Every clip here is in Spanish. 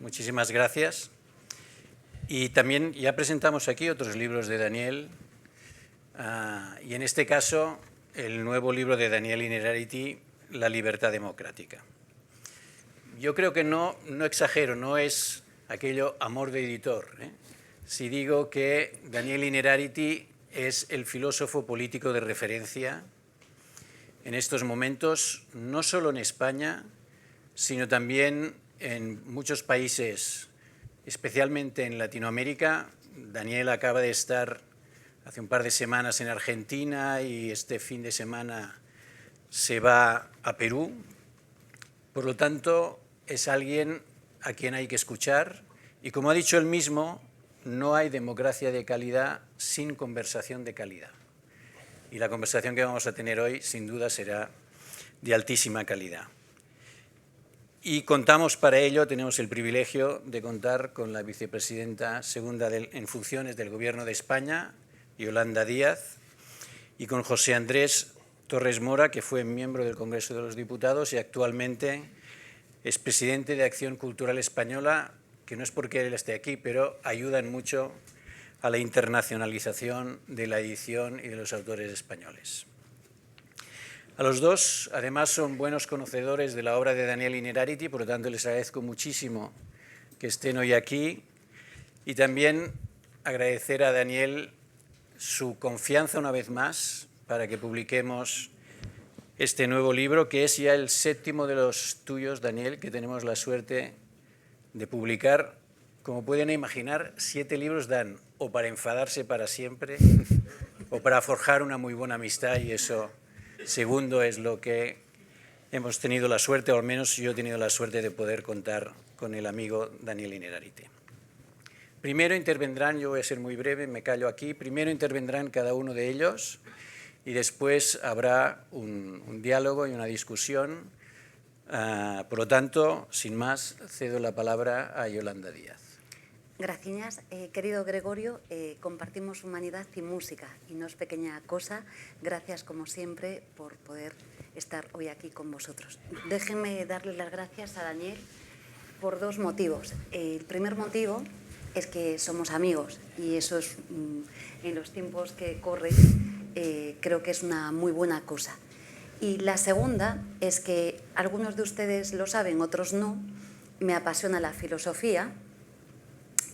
Muchísimas gracias. Y también ya presentamos aquí otros libros de Daniel, y en este caso el nuevo libro de Daniel Innerarity, La libertad democrática. Yo creo que no exagero, no es aquello amor de editor, si digo que Daniel Innerarity es el filósofo político de referencia en estos momentos, no solo en España, sino también en muchos países, especialmente en Latinoamérica. Daniel acaba de estar hace un par de semanas en Argentina y este fin de semana se va a Perú. Por lo tanto, es alguien a quien hay que escuchar y, como ha dicho él mismo, no hay democracia de calidad sin conversación de calidad. Y la conversación que vamos a tener hoy, sin duda, será de altísima calidad. Y contamos para ello, tenemos el privilegio de contar con la vicepresidenta segunda en funciones del Gobierno de España, Yolanda Díaz, y con José Andrés Torres Mora, que fue miembro del Congreso de los Diputados y actualmente es presidente de Acción Cultural Española, que no es porque él esté aquí, pero ayudan mucho a la internacionalización de la edición y de los autores españoles. A los dos, además, son buenos conocedores de la obra de Daniel Innerarity, por lo tanto, les agradezco muchísimo que estén hoy aquí y también agradecer a Daniel su confianza una vez más para que publiquemos este nuevo libro, que es ya el 7º de los tuyos, Daniel, que tenemos la suerte de publicar. Como pueden imaginar, 7 libros dan o para enfadarse para siempre o para forjar una muy buena amistad, y eso segundo es lo que hemos tenido la suerte, o al menos yo he tenido la suerte de poder contar con el amigo Daniel Innerarity. Primero intervendrán, yo voy a ser muy breve, me callo aquí, primero intervendrán cada uno de ellos y después habrá un diálogo y una discusión. Por lo tanto, sin más, cedo la palabra a Yolanda Díaz. Gracias, querido Gregorio. Compartimos humanidad y música, y no es pequeña cosa. Gracias, como siempre, por poder estar hoy aquí con vosotros. Déjenme darle las gracias a Daniel por 2 motivos. El primer motivo es que somos amigos, y eso es, en los tiempos que corren, creo que es una muy buena cosa. Y la segunda es que algunos de ustedes lo saben, otros no, me apasiona la filosofía.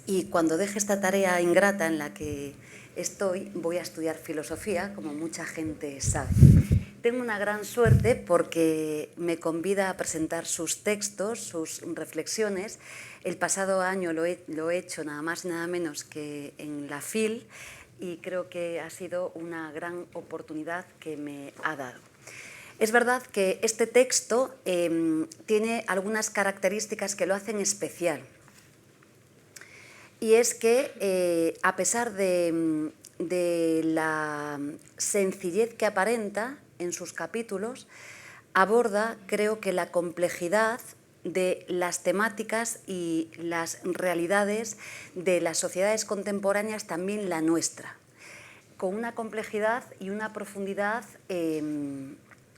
Y cuando deje esta tarea ingrata en la que estoy, voy a estudiar filosofía, como mucha gente sabe. Tengo una gran suerte porque me convida a presentar sus textos, sus reflexiones. El pasado año lo he hecho nada más y nada menos que en la FIL, y creo que ha sido una gran oportunidad que me ha dado. Es verdad que este texto tiene algunas características que lo hacen especial. Y es que, a pesar de la sencillez que aparenta en sus capítulos, aborda, creo que, la complejidad de las temáticas y las realidades de las sociedades contemporáneas, también la nuestra, con una complejidad y una profundidad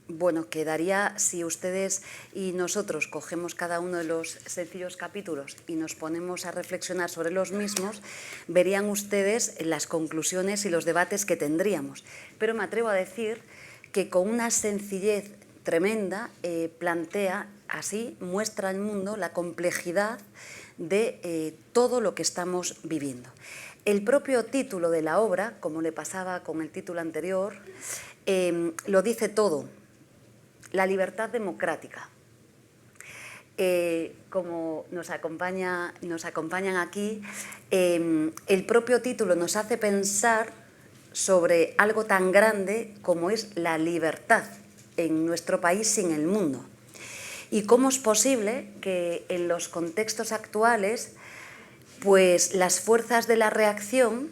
bueno, quedaría, si ustedes y nosotros cogemos cada uno de los sencillos capítulos y nos ponemos a reflexionar sobre los mismos, verían ustedes las conclusiones y los debates que tendríamos. Pero me atrevo a decir que con una sencillez tremenda plantea, así muestra al mundo la complejidad de todo lo que estamos viviendo. El propio título de la obra, como le pasaba con el título anterior, lo dice todo. La libertad democrática. Como nos acompañan aquí, el propio título nos hace pensar sobre algo tan grande como es la libertad en nuestro país y en el mundo. Y cómo es posible que en los contextos actuales, pues las fuerzas de la reacción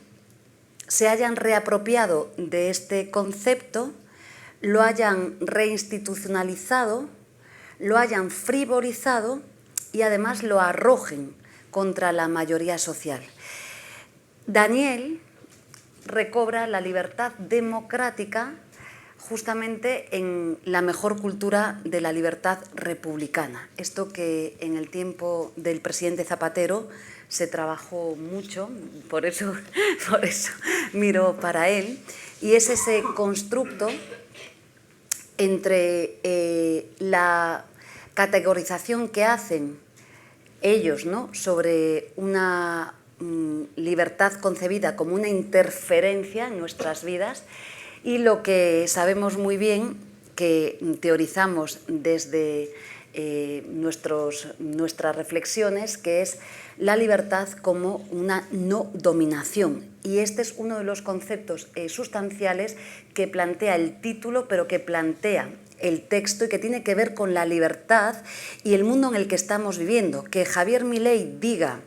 se hayan reapropiado de este concepto, lo hayan reinstitucionalizado, lo hayan frivolizado y además lo arrojen contra la mayoría social. Daniel recobra la libertad democrática justamente en la mejor cultura de la libertad republicana. Esto que en el tiempo del presidente Zapatero se trabajó mucho, por eso miro para él, y es ese constructo entre la categorización que hacen ellos, ¿no?, sobre una libertad concebida como una interferencia en nuestras vidas, y lo que sabemos muy bien, que teorizamos desde nuestras reflexiones, que es la libertad como una no dominación. Y este es uno de los conceptos sustanciales que plantea el título, pero que plantea el texto y que tiene que ver con la libertad y el mundo en el que estamos viviendo. Que Javier Milei diga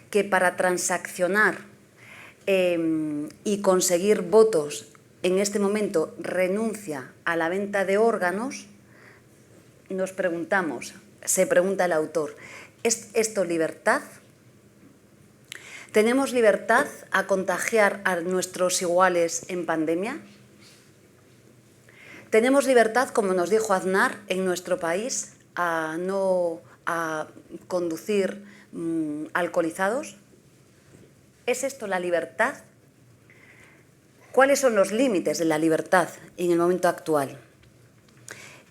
que para transaccionar y conseguir votos en este momento renuncia a la venta de órganos, nos preguntamos, se pregunta el autor, ¿es esto libertad? ¿Tenemos libertad a contagiar a nuestros iguales en pandemia? ¿Tenemos libertad, como nos dijo Aznar, en nuestro país a conducir alcoholizados? ¿Es esto la libertad? ¿Cuáles son los límites de la libertad en el momento actual?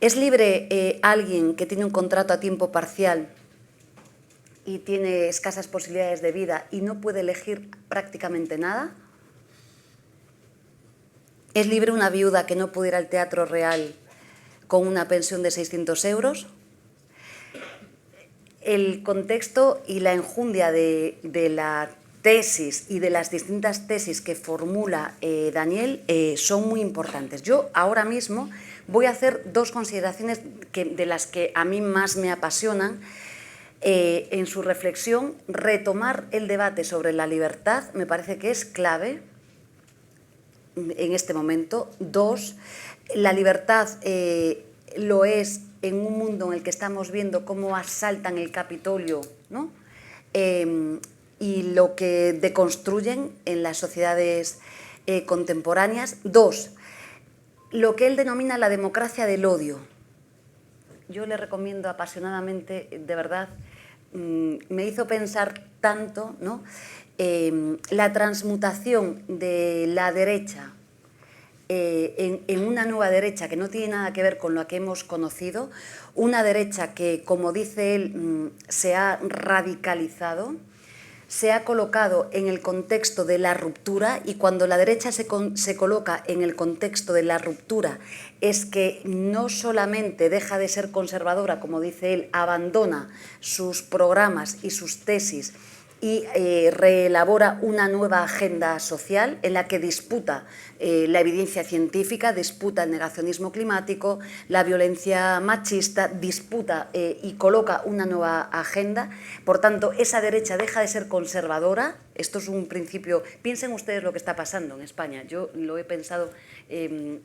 ¿Es libre alguien que tiene un contrato a tiempo parcial y tiene escasas posibilidades de vida y no puede elegir prácticamente nada? ¿Es libre una viuda que no puede ir al Teatro Real con una pensión de 600 euros? El contexto y la enjundia de la tesis y de las distintas tesis que formula Daniel son muy importantes. Yo ahora mismo voy a hacer dos consideraciones de las que a mí más me apasionan. En su reflexión, retomar el debate sobre la libertad me parece que es clave en este momento. Dos, la libertad lo es en un mundo en el que estamos viendo cómo asaltan el Capitolio, ¿no?, y lo que deconstruyen en las sociedades contemporáneas. Dos, lo que él denomina la democracia del odio. Yo le recomiendo apasionadamente, de verdad, me hizo pensar tanto, ¿no?, la transmutación de la derecha en una nueva derecha que no tiene nada que ver con lo que hemos conocido, una derecha que, como dice él, se ha radicalizado, se ha colocado en el contexto de la ruptura, y cuando la derecha se coloca en el contexto de la ruptura es que no solamente deja de ser conservadora, como dice él, abandona sus programas y sus tesis y reelabora una nueva agenda social en la que disputa la evidencia científica, disputa el negacionismo climático, la violencia machista, disputa y coloca una nueva agenda. Por tanto, esa derecha deja de ser conservadora. Esto es un principio. Piensen ustedes lo que está pasando en España. Yo lo he pensado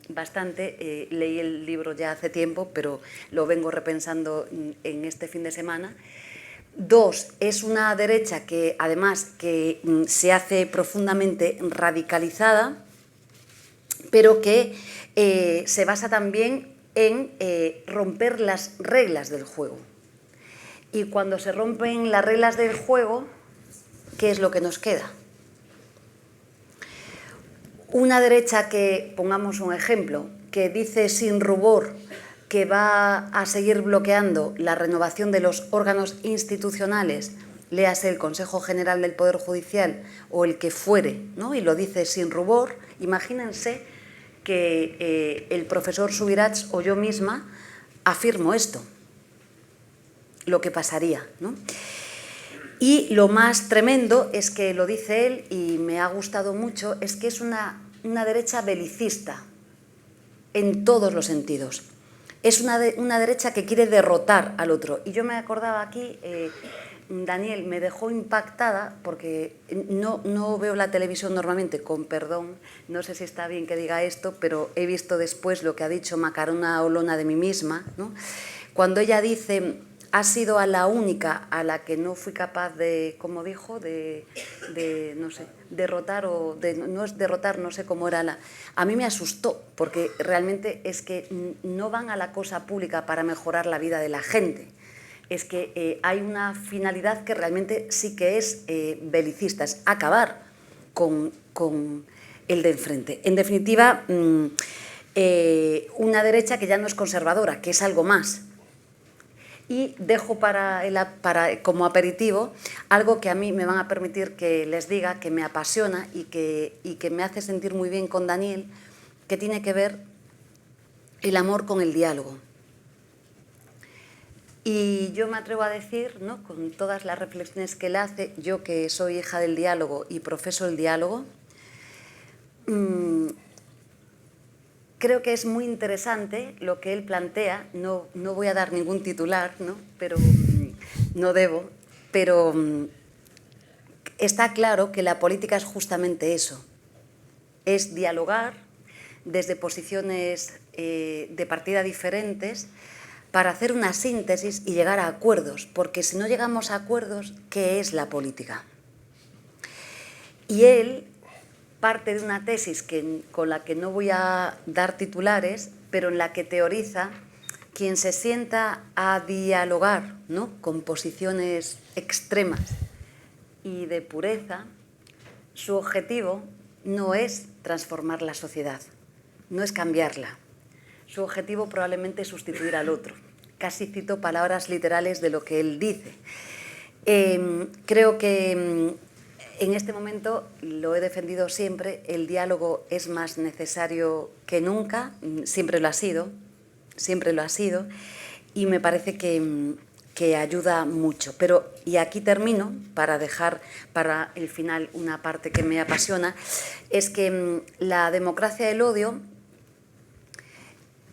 bastante, leí el libro ya hace tiempo, pero lo vengo repensando en este fin de semana. Dos, es una derecha que además que se hace profundamente radicalizada, pero que se basa también en romper las reglas del juego. Y cuando se rompen las reglas del juego, ¿qué es lo que nos queda? Una derecha que, pongamos un ejemplo, que dice sin rubor que va a seguir bloqueando la renovación de los órganos institucionales, léase el Consejo General del Poder Judicial o el que fuere, ¿no?, y lo dice sin rubor. Imagínense que el profesor Subirats o yo misma afirmo esto, lo que pasaría, ¿no? Y lo más tremendo es que lo dice él, y me ha gustado mucho, es que es una derecha belicista en todos los sentidos. Es una derecha que quiere derrotar al otro. Y yo me acordaba aquí, Daniel me dejó impactada, porque no veo la televisión normalmente, con perdón, no sé si está bien que diga esto, pero he visto después lo que ha dicho Macarona Olona de mí misma, ¿no?, cuando ella dice ha sido a la única a la que no fui capaz de, como dijo, no sé, derrotar o no es derrotar, no sé cómo era a mí me asustó, porque realmente es que no van a la cosa pública para mejorar la vida de la gente. Es que hay una finalidad que realmente sí que es belicista, es acabar con el de enfrente. En definitiva, una derecha que ya no es conservadora, que es algo más. Y dejo como aperitivo algo que a mí me van a permitir que les diga, que me apasiona y que me hace sentir muy bien con Daniel, que tiene que ver el amor con el diálogo. Y yo me atrevo a decir, ¿no?, con todas las reflexiones que él hace, yo que soy hija del diálogo y profeso el diálogo, creo que es muy interesante lo que él plantea. No voy a dar ningún titular, ¿no?, pero no debo, pero está claro que la política es justamente eso, es dialogar desde posiciones de partida diferentes para hacer una síntesis y llegar a acuerdos, porque si no llegamos a acuerdos, ¿qué es la política? Y él parte de una tesis con la que no voy a dar titulares, pero en la que teoriza: quien se sienta a dialogar, ¿no?, con posiciones extremas y de pureza, su objetivo no es transformar la sociedad, no es cambiarla. Su objetivo probablemente es sustituir al otro. Casi cito palabras literales de lo que él dice. Creo que en este momento, lo he defendido siempre, el diálogo es más necesario que nunca, siempre lo ha sido, y me parece que ayuda mucho. Pero, y aquí termino, para dejar para el final una parte que me apasiona, es que la democracia del odio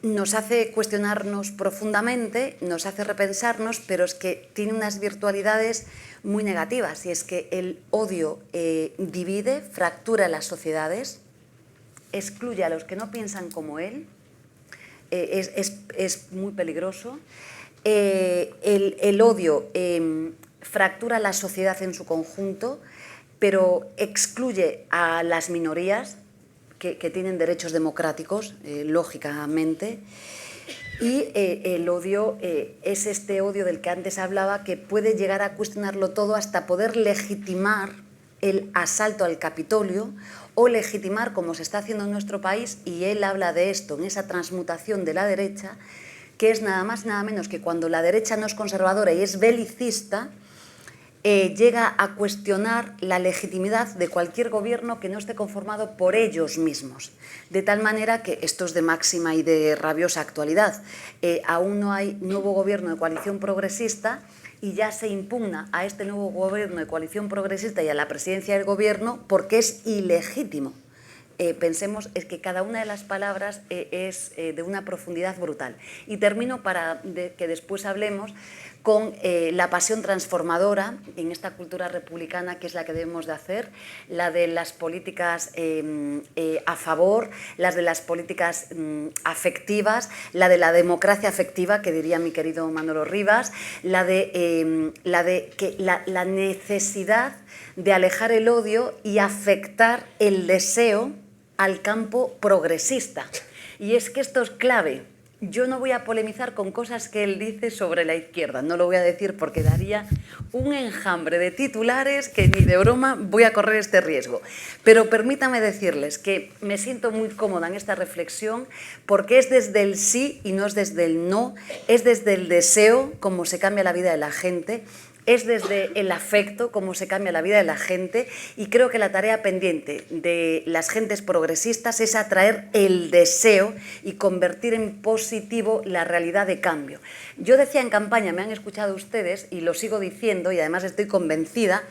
nos hace cuestionarnos profundamente, nos hace repensarnos, pero es que tiene unas virtualidades muy negativas, y es que el odio divide, fractura las sociedades, excluye a los que no piensan como él, es muy peligroso. El odio fractura la sociedad en su conjunto, pero excluye a las minorías que tienen derechos democráticos, lógicamente. Y el odio es este odio del que antes hablaba, que puede llegar a cuestionarlo todo hasta poder legitimar el asalto al Capitolio, o legitimar, como se está haciendo en nuestro país, y él habla de esto, en esa transmutación de la derecha, que es nada más y nada menos que cuando la derecha no es conservadora y es belicista, llega a cuestionar la legitimidad de cualquier gobierno que no esté conformado por ellos mismos. De tal manera que esto es de máxima y de rabiosa actualidad. Aún no hay nuevo gobierno de coalición progresista y ya se impugna a este nuevo gobierno de coalición progresista y a la presidencia del gobierno porque es ilegítimo. Pensemos, es que cada una de las palabras es de una profundidad brutal. Y termino para que después hablemos con la pasión transformadora en esta cultura republicana, que es la que debemos de hacer, la de las políticas a favor, las de las políticas afectivas, la de la democracia afectiva, que diría mi querido Manolo Rivas, la necesidad de alejar el odio y afectar el deseo al campo progresista. Y es que esto es clave. Yo no voy a polemizar con cosas que él dice sobre la izquierda, no lo voy a decir porque daría un enjambre de titulares que ni de broma voy a correr este riesgo. Pero permítame decirles que me siento muy cómoda en esta reflexión porque es desde el sí y no es desde el no, es desde el deseo cómo se cambia la vida de la gente, es desde el afecto cómo se cambia la vida de la gente, y creo que la tarea pendiente de las gentes progresistas es atraer el deseo y convertir en positivo la realidad de cambio. Yo decía en campaña, me han escuchado ustedes y lo sigo diciendo, y además estoy convencida.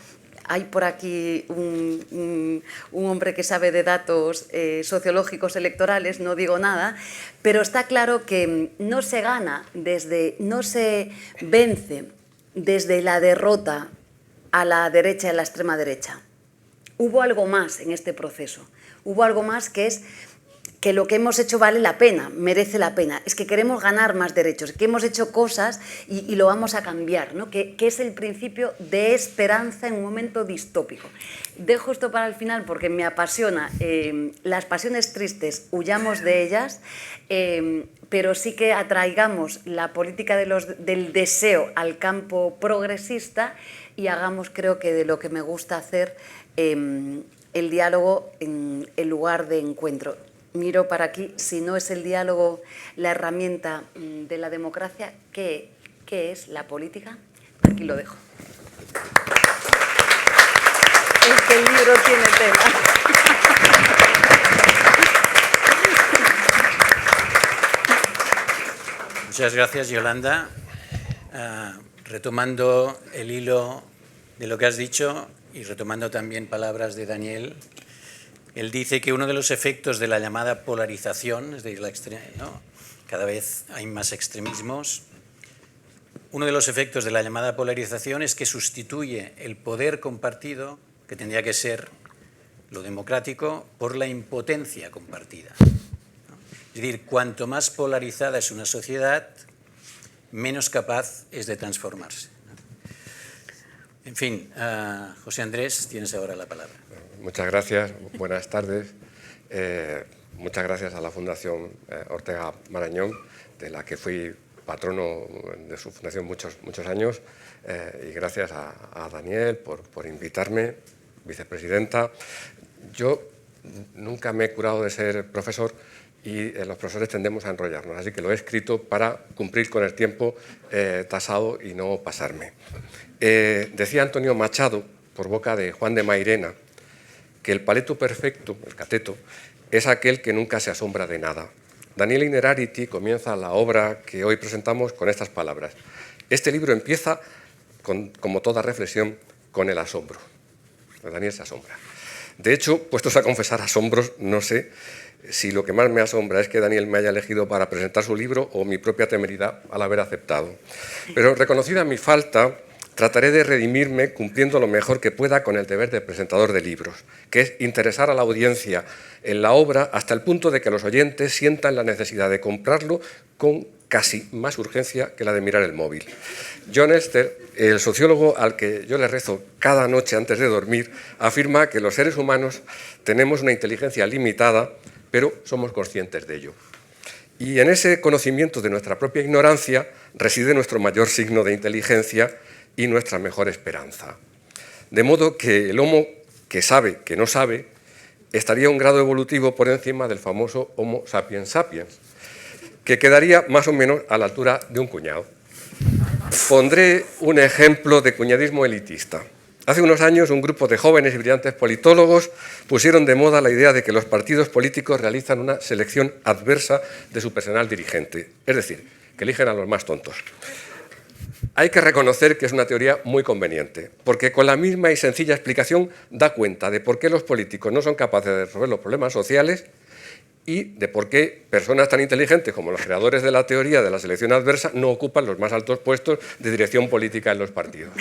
Hay por aquí un hombre que sabe de datos sociológicos electorales, no digo nada, pero está claro que no se gana no se vence desde la derrota a la derecha y a la extrema derecha. Hubo algo más en este proceso, hubo algo más, que es que lo que hemos hecho vale la pena, merece la pena, es que queremos ganar más derechos, que hemos hecho cosas y lo vamos a cambiar, ¿no? Que es el principio de esperanza en un momento distópico. Dejo esto para el final porque me apasiona. Las pasiones tristes, huyamos de ellas, pero sí que atraigamos la política del deseo al campo progresista y hagamos, creo que de lo que me gusta hacer, el diálogo en el lugar de encuentro. Miro para aquí, si no es el diálogo la herramienta de la democracia, ¿qué es la política? Aquí lo dejo. Es que el libro tiene tela. Muchas gracias, Yolanda. Retomando el hilo de lo que has dicho y retomando también palabras de Daniel, él dice que uno de los efectos de la llamada polarización, es decir, ¿no? Cada vez hay más extremismos, uno de los efectos de la llamada polarización es que sustituye el poder compartido, que tendría que ser lo democrático, por la impotencia compartida. Es decir, cuanto más polarizada es una sociedad, menos capaz es de transformarse. En fin, José Andrés, tienes ahora la palabra. Muchas gracias, buenas tardes. Muchas gracias a la Fundación Ortega Marañón, de la que fui patrono de su fundación muchos años, y gracias a Daniel por invitarme, vicepresidenta. Yo nunca me he curado de ser profesor y los profesores tendemos a enrollarnos, así que lo he escrito para cumplir con el tiempo tasado y no pasarme. Decía Antonio Machado, por boca de Juan de Mairena, que el paleto perfecto, el cateto, es aquel que nunca se asombra de nada. Daniel Innerarity comienza la obra que hoy presentamos con estas palabras. Este libro empieza, como toda reflexión, con el asombro. Daniel se asombra. De hecho, puestos a confesar asombros, no sé si lo que más me asombra es que Daniel me haya elegido para presentar su libro o mi propia temeridad al haber aceptado. Pero reconocida mi falta, trataré de redimirme cumpliendo lo mejor que pueda con el deber de presentador de libros, que es interesar a la audiencia en la obra hasta el punto de que los oyentes sientan la necesidad de comprarlo con casi más urgencia que la de mirar el móvil. John Esther, el sociólogo al que yo le rezo cada noche antes de dormir, afirma que los seres humanos tenemos una inteligencia limitada, pero somos conscientes de ello. Y en ese conocimiento de nuestra propia ignorancia reside nuestro mayor signo de inteligencia y nuestra mejor esperanza. De modo que el homo que sabe que no sabe estaría un grado evolutivo por encima del famoso Homo sapiens sapiens, que quedaría más o menos a la altura de un cuñado. Pondré un ejemplo de cuñadismo elitista. Hace unos años un grupo de jóvenes y brillantes politólogos pusieron de moda la idea de que los partidos políticos realizan una selección adversa de su personal dirigente, es decir, que eligen a los más tontos. Hay que reconocer que es una teoría muy conveniente, porque con la misma y sencilla explicación da cuenta de por qué los políticos no son capaces de resolver los problemas sociales y de por qué personas tan inteligentes como los creadores de la teoría de la selección adversa no ocupan los más altos puestos de dirección política en los partidos.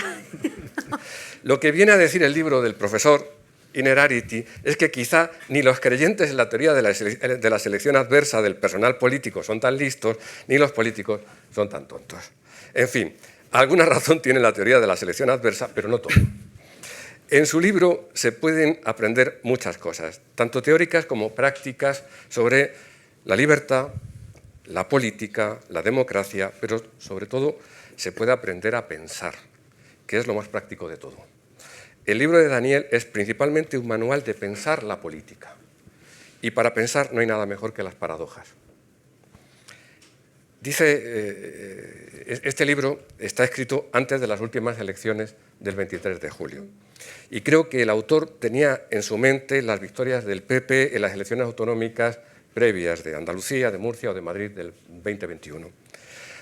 Lo que viene a decir el libro del profesor Innerarity es que quizá ni los creyentes en la teoría de la selección adversa del personal político son tan listos, ni los políticos son tan tontos. En fin, alguna razón tiene la teoría de la selección adversa, pero no todo. En su libro se pueden aprender muchas cosas, tanto teóricas como prácticas, sobre la libertad, la política, la democracia, pero sobre todo se puede aprender a pensar, que es lo más práctico de todo. El libro de Daniel es principalmente un manual de pensar la política. Y para pensar no hay nada mejor que las paradojas. Dice, este libro está escrito antes de las últimas elecciones del 23 de julio. Y creo que el autor tenía en su mente las victorias del PP en las elecciones autonómicas previas de Andalucía, de Murcia o de Madrid del 2021.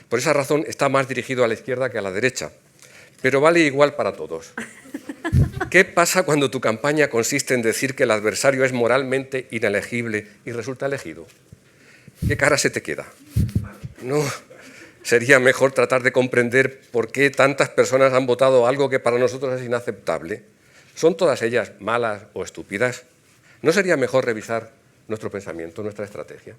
Por esa razón está más dirigido a la izquierda que a la derecha, pero vale igual para todos. ¿Qué pasa cuando tu campaña consiste en decir que el adversario es moralmente inelegible y resulta elegido? ¿Qué cara se te queda? ¿No sería mejor tratar de comprender por qué tantas personas han votado algo que para nosotros es inaceptable? ¿Son todas ellas malas o estúpidas? ¿No sería mejor revisar nuestro pensamiento, nuestra estrategia.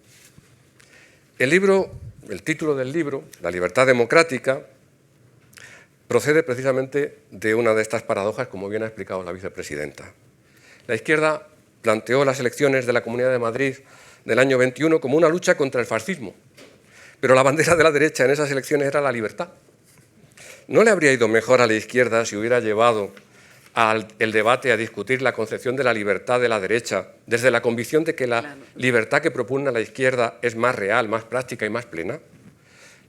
El título del libro, La libertad democrática, procede precisamente de una de estas paradojas, como bien ha explicado la vicepresidenta. La izquierda planteó las elecciones de la Comunidad de Madrid del año 21 como una lucha contra el fascismo, pero la bandera de la derecha en esas elecciones era la libertad. ¿No le habría ido mejor a la izquierda si hubiera llevado el debate a discutir la concepción de la libertad de la derecha desde la convicción de que la libertad que propugna la izquierda es más real, más práctica y más plena?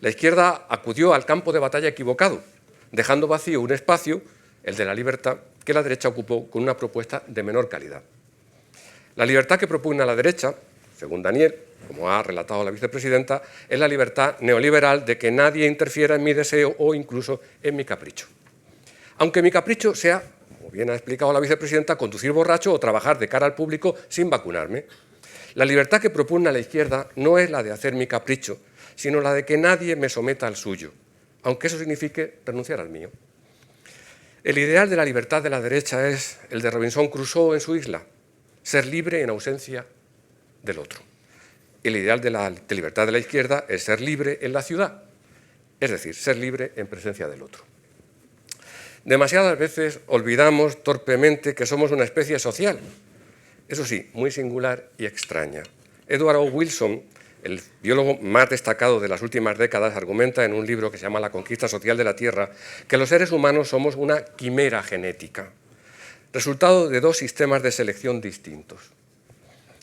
La izquierda acudió al campo de batalla equivocado, dejando vacío un espacio, el de la libertad, que la derecha ocupó con una propuesta de menor calidad. La libertad que propugna la derecha, según Daniel, como ha relatado la vicepresidenta, es la libertad neoliberal de que nadie interfiera en mi deseo o incluso en mi capricho. Aunque mi capricho sea, como bien ha explicado la vicepresidenta, conducir borracho o trabajar de cara al público sin vacunarme. La libertad que propugna la izquierda no es la de hacer mi capricho, sino la de que nadie me someta al suyo, aunque eso signifique renunciar al mío. El ideal de la libertad de la derecha es el de Robinson Crusoe en su isla, ser libre en ausencia del otro. El ideal de libertad de la izquierda es ser libre en la ciudad, es decir, ser libre en presencia del otro. Demasiadas veces olvidamos torpemente que somos una especie social, eso sí, muy singular y extraña. Edward O. Wilson, el biólogo más destacado de las últimas décadas, argumenta en un libro que se llama La conquista social de la Tierra que los seres humanos somos una quimera genética, resultado de dos sistemas de selección distintos.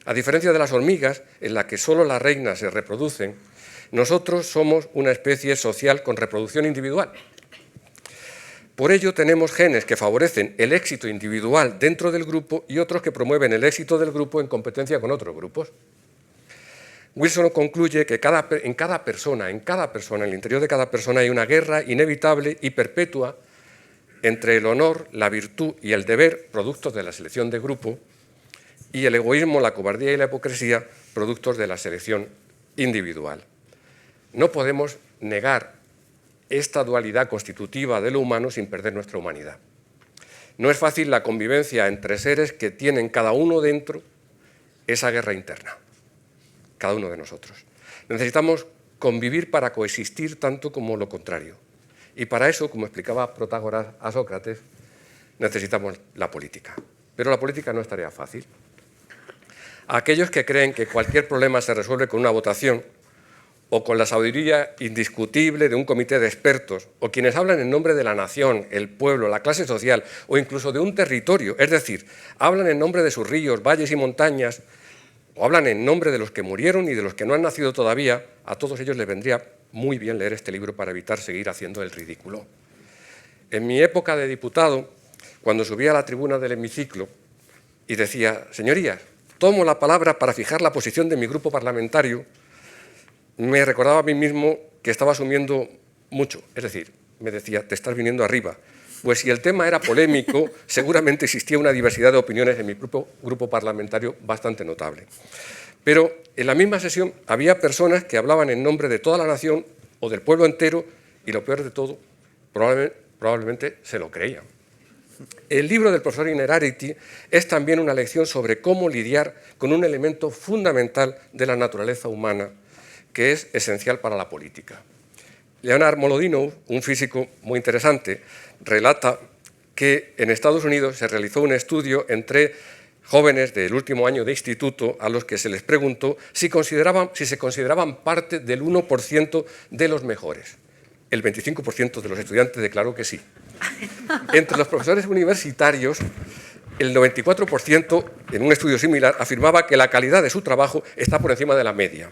A diferencia de las hormigas, en la que solo las reinas se reproducen, nosotros somos una especie social con reproducción individual. Por ello tenemos genes que favorecen el éxito individual dentro del grupo y otros que promueven el éxito del grupo en competencia con otros grupos. Wilson concluye que en cada persona, en el interior de cada persona hay una guerra inevitable y perpetua entre el honor, la virtud y el deber, productos de la selección de grupo, y el egoísmo, la cobardía y la hipocresía, productos de la selección individual. No podemos negar esta dualidad constitutiva de lo humano sin perder nuestra humanidad. No es fácil la convivencia entre seres que tienen cada uno dentro esa guerra interna, cada uno de nosotros. Necesitamos convivir para coexistir tanto como lo contrario. Y para eso, como explicaba Protágoras a Sócrates, necesitamos la política. Pero la política no es tarea fácil. A aquellos que creen que cualquier problema se resuelve con una votación o con la sabiduría indiscutible de un comité de expertos, o quienes hablan en nombre de la nación, el pueblo, la clase social o incluso de un territorio, es decir, hablan en nombre de sus ríos, valles y montañas, o hablan en nombre de los que murieron y de los que no han nacido todavía, a todos ellos les vendría muy bien leer este libro para evitar seguir haciendo el ridículo. En mi época de diputado, cuando subía a la tribuna del hemiciclo y decía, señorías, tomo la palabra para fijar la posición de mi grupo parlamentario, me recordaba a mí mismo que estaba asumiendo mucho. Es decir, me decía, te estás viniendo arriba. Pues si el tema era polémico, seguramente existía una diversidad de opiniones en mi grupo parlamentario bastante notable. Pero en la misma sesión había personas que hablaban en nombre de toda la nación o del pueblo entero y lo peor de todo, probablemente se lo creían. El libro del profesor Innerarity es también una lección sobre cómo lidiar con un elemento fundamental de la naturaleza humana que es esencial para la política. Leonard Molodinow, un físico muy interesante, relata que en Estados Unidos se realizó un estudio entre jóvenes del último año de instituto a los que se les preguntó si se consideraban parte del 1% de los mejores. El 25% de los estudiantes declaró que sí. Entre los profesores universitarios, el 94%, en un estudio similar, afirmaba que la calidad de su trabajo está por encima de la media.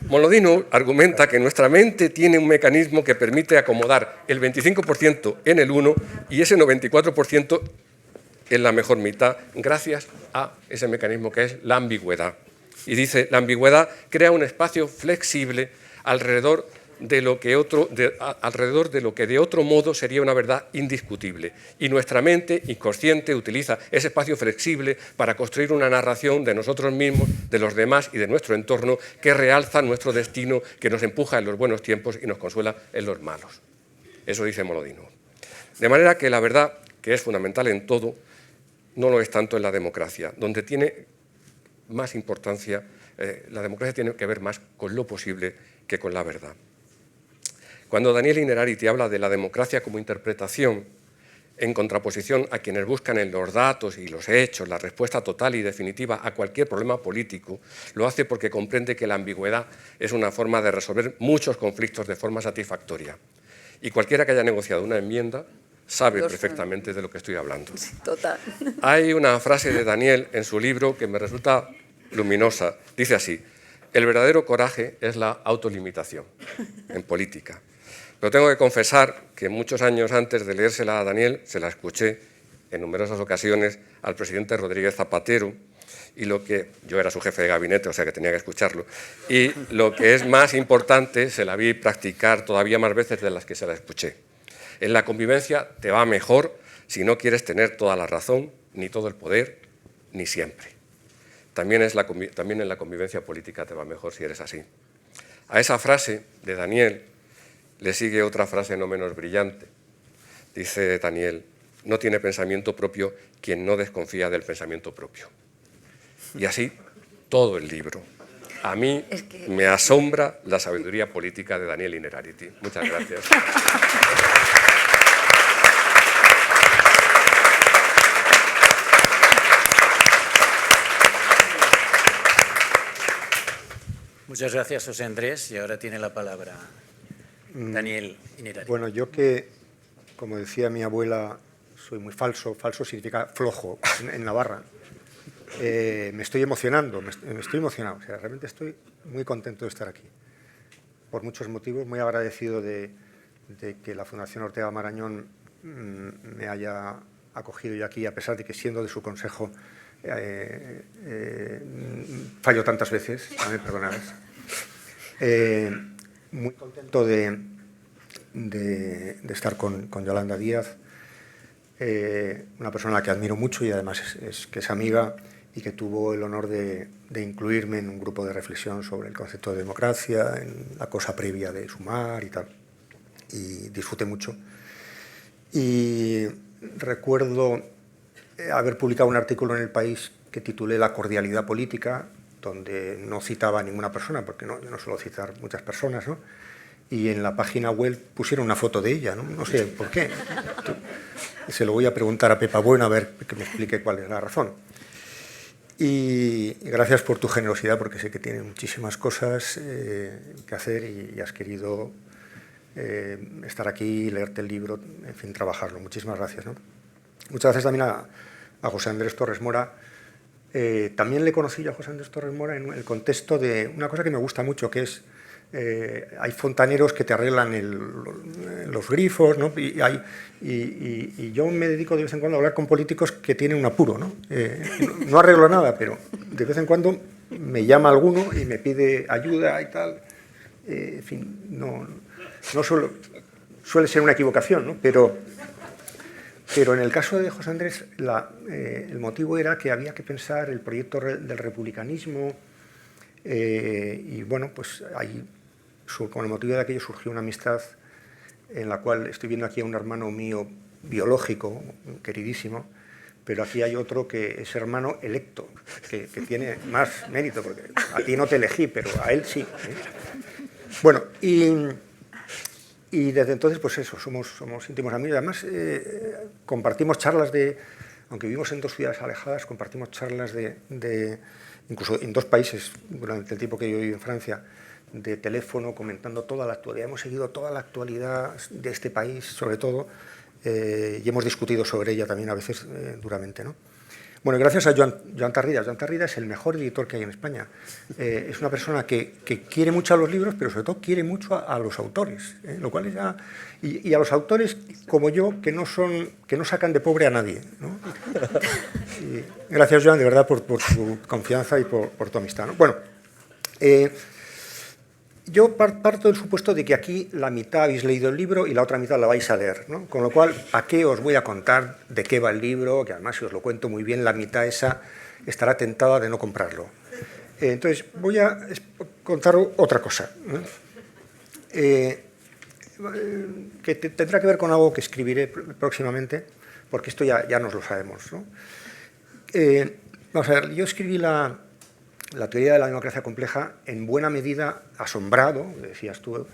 Molodinow argumenta que nuestra mente tiene un mecanismo que permite acomodar el 25% en el 1 y ese 94% en la mejor mitad, gracias a ese mecanismo que es la ambigüedad. Y dice, la ambigüedad crea un espacio flexible alrededor de lo que de otro modo sería una verdad indiscutible. Y nuestra mente inconsciente utiliza ese espacio flexible para construir una narración de nosotros mismos, de los demás y de nuestro entorno que realza nuestro destino, que nos empuja en los buenos tiempos y nos consuela en los malos. Eso dice Molodinow. De manera que la verdad, que es fundamental en todo, no lo es tanto en la democracia, donde tiene más importancia, la democracia tiene que ver más con lo posible que con la verdad. Cuando Daniel Innerarity habla de la democracia como interpretación, en contraposición a quienes buscan en los datos y los hechos la respuesta total y definitiva a cualquier problema político, lo hace porque comprende que la ambigüedad es una forma de resolver muchos conflictos de forma satisfactoria. Y cualquiera que haya negociado una enmienda sabe perfectamente de lo que estoy hablando. Sí, total. Hay una frase de Daniel en su libro que me resulta luminosa. Dice así: el verdadero coraje es la autolimitación en política. Pero tengo que confesar que muchos años antes de leérsela a Daniel, se la escuché en numerosas ocasiones al presidente Rodríguez Zapatero, y yo era su jefe de gabinete, o sea que tenía que escucharlo, y lo que es más importante, se la vi practicar todavía más veces de las que se la escuché. En la convivencia te va mejor si no quieres tener toda la razón, ni todo el poder, ni siempre. También en la convivencia política te va mejor si eres así. A esa frase de Daniel le sigue otra frase no menos brillante. Dice Daniel: no tiene pensamiento propio quien no desconfía del pensamiento propio. Y así todo el libro. A mí me asombra la sabiduría política de Daniel Innerarity. Muchas gracias. Muchas gracias, José Andrés. Y ahora tiene la palabra Daniel Innerarity. Bueno, yo que, como decía mi abuela, soy muy falso. Falso significa flojo en Navarra. Me estoy emocionando, me estoy emocionado. O sea, realmente estoy muy contento de estar aquí. Por muchos motivos, muy agradecido de que la Fundación Ortega Marañón me haya acogido yo aquí, a pesar de que, siendo de su consejo, fallo tantas veces, me perdonarás. Muy contento de estar con Yolanda Díaz, una persona a la que admiro mucho y además que es amiga, y que tuvo el honor de incluirme en un grupo de reflexión sobre el concepto de democracia, en la cosa previa de Sumar y tal. Y disfruté mucho. Y recuerdo haber publicado un artículo en El País que titulé La cordialidad política, donde no citaba a ninguna persona, porque yo no suelo citar muchas personas, ¿no? Y en la página web pusieron una foto de ella, no sé por qué. Se lo voy a preguntar a Pepa Bueno, a ver que me explique cuál es la razón. Y gracias por tu generosidad, porque sé que tienes muchísimas cosas que hacer y has querido estar aquí, leerte el libro, en fin, trabajarlo. Muchísimas gracias, ¿no? Muchas gracias también a José Andrés Torres Mora. También le conocí yo a José Andrés Torres Mora en el contexto de una cosa que me gusta mucho, que es hay fontaneros que te arreglan los grifos, ¿no? Y yo me dedico de vez en cuando a hablar con políticos que tienen un apuro, ¿no? No arreglo nada, pero de vez en cuando me llama alguno y me pide ayuda y tal. En fin, no suele ser una equivocación, ¿no? Pero en el caso de José Andrés, el motivo era que había que pensar el proyecto del republicanismo, y bueno, pues ahí, con el motivo de aquello, surgió una amistad en la cual estoy viendo aquí a un hermano mío biológico, queridísimo, pero aquí hay otro que es hermano electo, que tiene más mérito, porque a ti no te elegí, pero a él sí, ¿eh? Bueno, y desde entonces, pues eso, somos íntimos amigos. Además, compartimos charlas aunque vivimos en dos ciudades alejadas, compartimos charlas incluso en dos países, durante el tiempo que yo viví en Francia, de teléfono, comentando toda la actualidad. Hemos seguido toda la actualidad de este país, sobre todo, y hemos discutido sobre ella también a veces duramente, ¿no? Bueno, gracias a Joan Tarrida. Joan Tarrida es el mejor editor que hay en España. Es una persona que quiere mucho a los libros, pero sobre todo quiere mucho a los autores, lo cual es ya... Y a los autores como yo, que no sacan de pobre a nadie, ¿no? Gracias, Joan, de verdad, por tu confianza y por tu amistad, ¿no? Bueno, yo parto del supuesto de que aquí la mitad habéis leído el libro y la otra mitad la vais a leer, ¿no? Con lo cual, ¿a qué os voy a contar de qué va el libro? Que además, si os lo cuento muy bien, la mitad esa estará tentada de no comprarlo. Entonces, voy a contar otra cosa, ¿no? Que tendrá que ver con algo que escribiré próximamente, porque esto ya nos lo sabemos, ¿no? Vamos a ver, yo escribí la teoría de la democracia compleja, en buena medida asombrado, decías tú,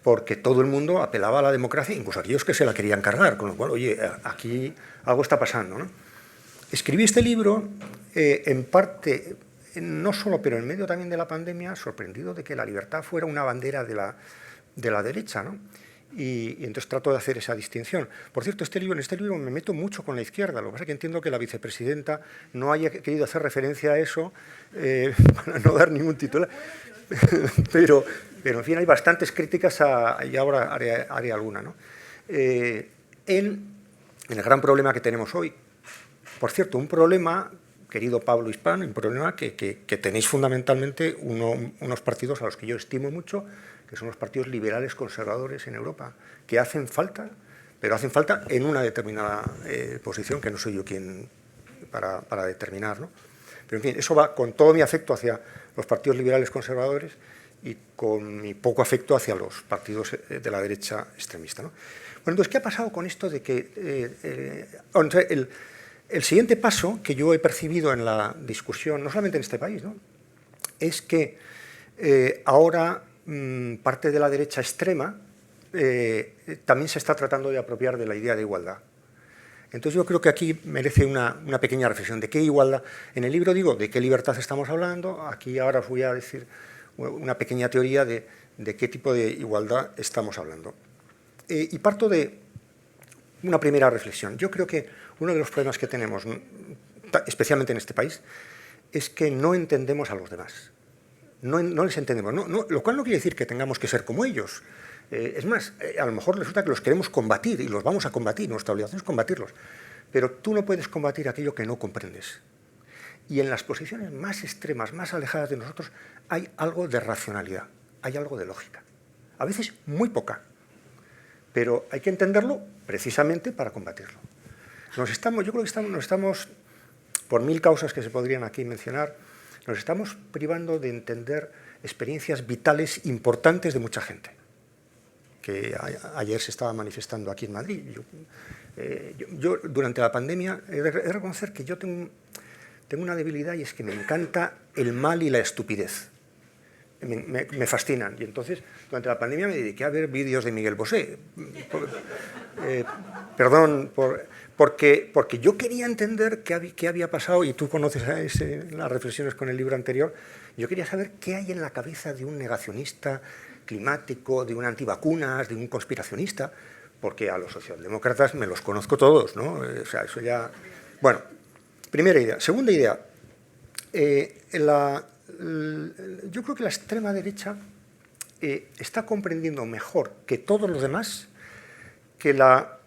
porque todo el mundo apelaba a la democracia, incluso aquellos que se la querían cargar, con lo cual, oye, aquí algo está pasando, ¿no? Escribí este libro, en parte, no solo, pero en medio también de la pandemia, sorprendido de que la libertad fuera una bandera de la derecha, ¿no? Y entonces trato de hacer esa distinción. Por cierto, en este libro me meto mucho con la izquierda, lo que pasa es que entiendo que la vicepresidenta no haya querido hacer referencia a eso para no dar ningún titular, pero en fin, hay bastantes críticas y ahora haré alguna, ¿no? En el gran problema que tenemos hoy, por cierto, un problema, querido Pablo Hispano, un problema que tenéis fundamentalmente unos partidos a los que yo estimo mucho, que son los partidos liberales conservadores en Europa, que hacen falta, pero hacen falta en una determinada posición, que no soy yo quien para determinar, ¿no? Pero en fin, eso va con todo mi afecto hacia los partidos liberales conservadores y con mi poco afecto hacia los partidos de la derecha extremista, ¿no? Bueno, entonces, ¿qué ha pasado con esto de que el siguiente paso que yo he percibido en la discusión, no solamente en este país, ¿no?, es que ahora parte de la derecha extrema también se está tratando de apropiar de la idea de igualdad. Entonces yo creo que aquí merece una pequeña reflexión. ¿De qué igualdad? En el libro digo de qué libertad estamos hablando, aquí ahora os voy a decir una pequeña teoría de qué tipo de igualdad estamos hablando. Y parto de una primera reflexión. Yo creo que uno de los problemas que tenemos, especialmente en este país, es que no entendemos a los demás. No les entendemos, lo cual no quiere decir que tengamos que ser como ellos. Es más, a lo mejor resulta que los queremos combatir y los vamos a combatir, nuestra obligación es combatirlos. Pero tú no puedes combatir aquello que no comprendes. Y en las posiciones más extremas, más alejadas de nosotros, hay algo de racionalidad, hay algo de lógica. A veces muy poca, pero hay que entenderlo precisamente para combatirlo. Yo creo que nos estamos, por mil causas que se podrían aquí mencionar, nos estamos privando de entender experiencias vitales importantes de mucha gente, que ayer se estaba manifestando aquí en Madrid. Yo durante la pandemia, he de reconocer que yo tengo una debilidad, y es que me encanta el mal y la estupidez. Me fascinan. Y entonces, durante la pandemia me dediqué a ver vídeos de Miguel Bosé. Porque yo quería entender qué había pasado, y tú conoces las reflexiones con el libro anterior. Yo quería saber qué hay en la cabeza de un negacionista climático, de un antivacunas, de un conspiracionista, porque a los socialdemócratas me los conozco todos, ¿no? O sea, eso ya... Bueno, primera idea. Segunda idea, yo creo que la extrema derecha está comprendiendo mejor que todos los demás que la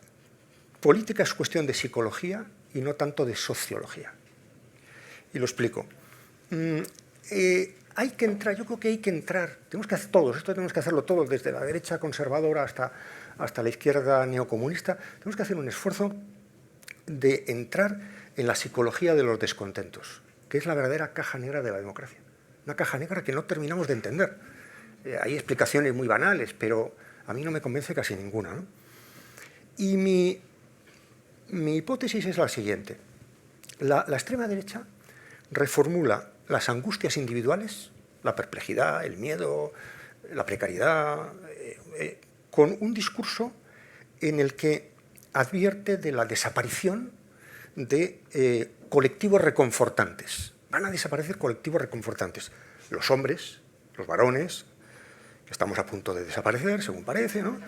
política es cuestión de psicología y no tanto de sociología. Y lo explico. Hay que entrar, yo creo que hay que entrar, tenemos que hacer todos, esto tenemos que hacerlo todos, desde la derecha conservadora hasta la izquierda neocomunista, tenemos que hacer un esfuerzo de entrar en la psicología de los descontentos, que es la verdadera caja negra de la democracia. Una caja negra que no terminamos de entender. Hay explicaciones muy banales, pero a mí no me convence casi ninguna, ¿no? Y mi hipótesis es la siguiente. La extrema derecha reformula las angustias individuales, la perplejidad, el miedo, la precariedad, con un discurso en el que advierte de la desaparición de colectivos reconfortantes. Van a desaparecer colectivos reconfortantes. Los hombres, los varones, que estamos a punto de desaparecer, según parece, ¿no?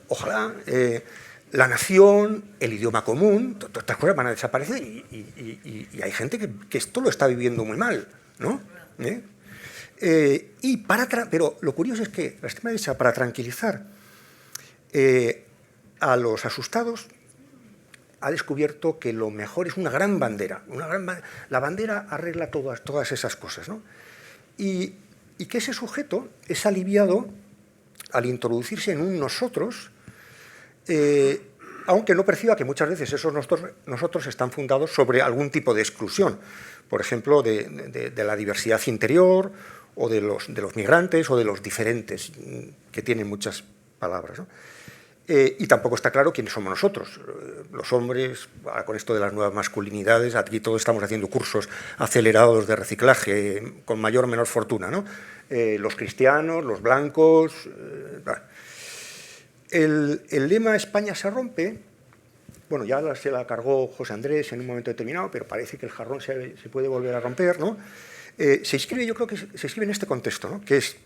Ojalá. La nación, el idioma común, todas estas cosas van a desaparecer y hay gente que esto lo está viviendo muy mal, ¿no? Pero lo curioso es que la extrema derecha, para tranquilizar a los asustados, ha descubierto que lo mejor es una gran bandera. La bandera arregla todas esas cosas, ¿no? Y que ese sujeto es aliviado al introducirse en un nosotros, aunque no perciba que muchas veces esos nosotros están fundados sobre algún tipo de exclusión, por ejemplo, de la diversidad interior, o de los migrantes, o de los diferentes, que tienen muchas palabras, ¿no? Y tampoco está claro quiénes somos nosotros. Los hombres, con esto de las nuevas masculinidades, aquí todos estamos haciendo cursos acelerados de reciclaje con mayor o menor fortuna, ¿no? Los cristianos, los blancos... El lema España se rompe, bueno, ya se la cargó José Andrés en un momento determinado, pero parece que el jarrón se puede volver a romper, ¿no? Se inscribe, yo creo que se inscribe en este contexto, ¿no? Que es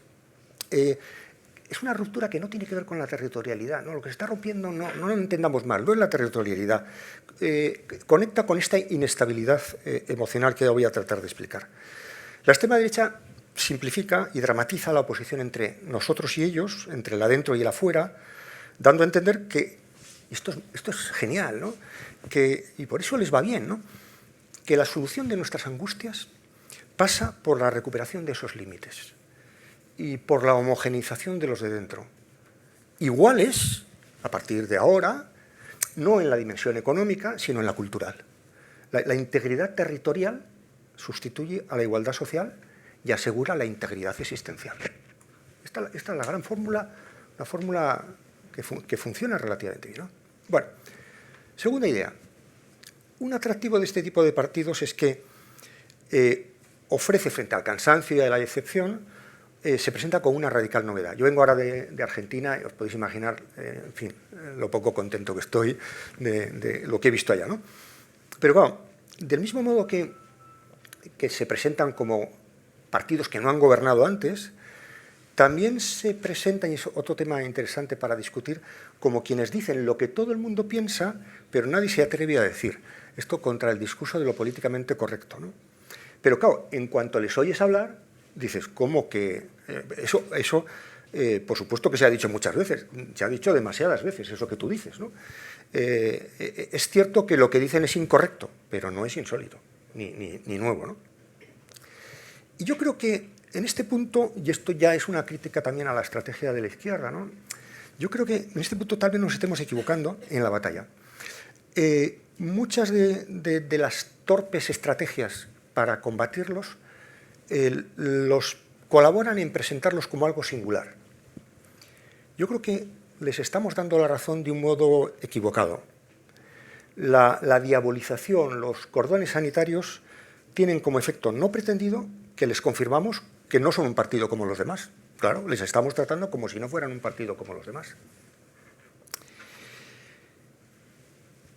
una ruptura que no tiene que ver con la territorialidad, ¿no? Lo que se está rompiendo, no lo entendamos mal, no es la territorialidad. Conecta con esta inestabilidad emocional que voy a tratar de explicar. La extrema derecha simplifica y dramatiza la oposición entre nosotros y ellos, entre el adentro y el afuera, dando a entender que esto es genial, ¿no? Y por eso les va bien, ¿no? Que la solución de nuestras angustias pasa por la recuperación de esos límites y por la homogeneización de los de dentro. Iguales, a partir de ahora, no en la dimensión económica, sino en la cultural. La integridad territorial sustituye a la igualdad social y asegura la integridad existencial. Esta es la gran fórmula, una fórmula que funciona relativamente bien, ¿no? Bueno, segunda idea. Un atractivo de este tipo de partidos es que ofrece, frente al cansancio y a la decepción, se presenta con una radical novedad. Yo vengo ahora de Argentina y os podéis imaginar, en fin, lo poco contento que estoy de lo que he visto allá, ¿no? Pero claro, del mismo modo que se presentan como partidos que no han gobernado antes, también se presentan, y es otro tema interesante para discutir, como quienes dicen lo que todo el mundo piensa, pero nadie se atreve a decir. Esto contra el discurso de lo políticamente correcto, ¿no? Pero claro, en cuanto les oyes hablar, dices, ¿cómo que...? Eso por supuesto que se ha dicho muchas veces, se ha dicho demasiadas veces eso que tú dices, ¿no? Es cierto que lo que dicen es incorrecto, pero no es insólito, ni nuevo, ¿no? Y yo creo que en este punto, y esto ya es una crítica también a la estrategia de la izquierda, ¿no? Yo creo que en este punto tal vez nos estemos equivocando en la batalla. Muchas de las torpes estrategias para combatirlos los colaboran en presentarlos como algo singular. Yo creo que les estamos dando la razón de un modo equivocado. La diabolización, los cordones sanitarios tienen como efecto no pretendido que les confirmamos que no son un partido como los demás. Claro, les estamos tratando como si no fueran un partido como los demás.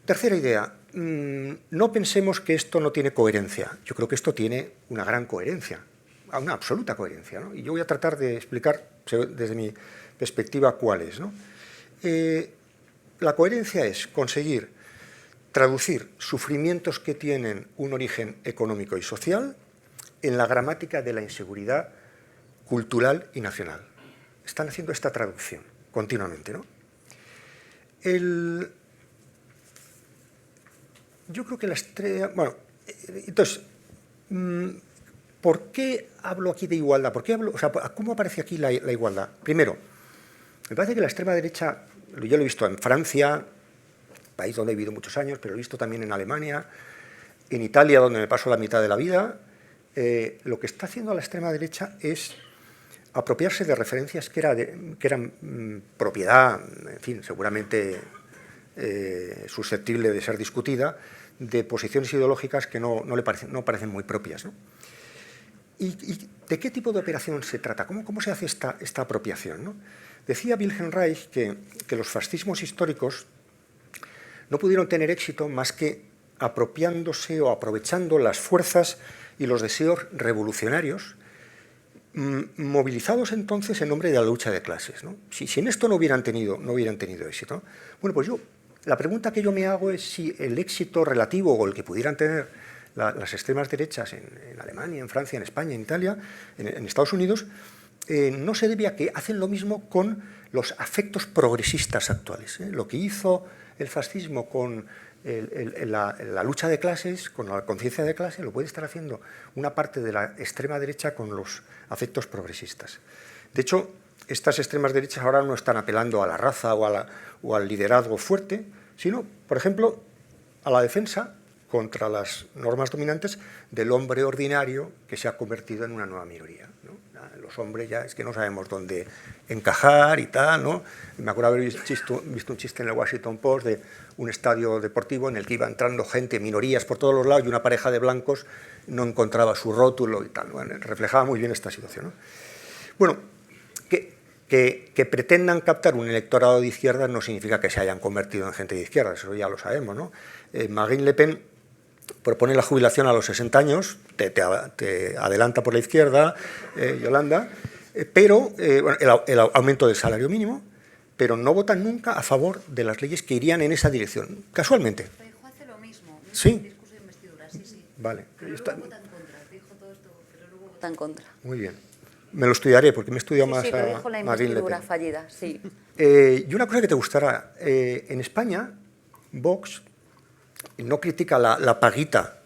Tercera idea, no pensemos que esto no tiene coherencia. Yo creo que esto tiene una gran coherencia, una absoluta coherencia, ¿no? Y yo voy a tratar de explicar desde mi perspectiva cuál es, ¿no? La coherencia es conseguir traducir sufrimientos que tienen un origen económico y social en la gramática de la inseguridad cultural y nacional. Están haciendo esta traducción continuamente, ¿no? Yo creo que la estrella... Bueno, entonces, ¿por qué hablo aquí de igualdad? ¿Por qué hablo, o sea, ¿cómo aparece aquí la igualdad? Primero, me parece que la extrema derecha, yo lo he visto en Francia, país donde he vivido muchos años, pero lo he visto también en Alemania, en Italia, donde me paso la mitad de la vida. Lo que está haciendo la extrema derecha es apropiarse de referencias que eran propiedad, en fin, seguramente susceptible de ser discutida, de posiciones ideológicas que no parecen muy propias, ¿no? ¿Y de qué tipo de operación se trata? ¿Cómo se hace esta apropiación, ¿no? Decía Wilhelm Reich que los fascismos históricos no pudieron tener éxito más que apropiándose o aprovechando las fuerzas y los deseos revolucionarios movilizados entonces en nombre de la lucha de clases, ¿no? Si en esto no hubieran tenido éxito, ¿no? Bueno, pues la pregunta que yo me hago es si el éxito relativo o el que pudieran tener las extremas derechas en Alemania, en Francia, en España, en Italia, en Estados Unidos, no se debe a que hacen lo mismo con los afectos progresistas actuales, ¿eh? Lo que hizo el fascismo con la lucha de clases, con la conciencia de clase, lo puede estar haciendo una parte de la extrema derecha con los afectos progresistas. De hecho, estas extremas derechas ahora no están apelando a la raza o al liderazgo fuerte, sino, por ejemplo, a la defensa, contra las normas dominantes del hombre ordinario que se ha convertido en una nueva minoría, ¿no? Los hombres ya es que no sabemos dónde encajar y tal, ¿no? Me acuerdo haber visto un chiste en el Washington Post de un estadio deportivo en el que iba entrando gente, minorías por todos los lados, y una pareja de blancos no encontraba su rótulo y tal. Bueno, reflejaba muy bien esta situación, ¿no? Bueno, que pretendan captar un electorado de izquierda no significa que se hayan convertido en gente de izquierda, eso ya lo sabemos, ¿no? Marine Le Pen propone la jubilación a los 60 años, te adelanta por la izquierda, Yolanda, pero bueno, el aumento del salario mínimo, pero no votan nunca a favor de las leyes que irían en esa dirección, casualmente. Feijóo hace lo mismo, ¿Sí? en el discurso de investidura, sí, sí. Vale. Pero luego vota en contra, dijo todo esto, pero luego vota en contra. Muy bien. Me lo estudiaré porque me he estudiado Sí, más sí, a pero dijo la Marine Le investidura Pen. fallida, sí. Y una cosa que te gustará, en España, Vox no critica la paguita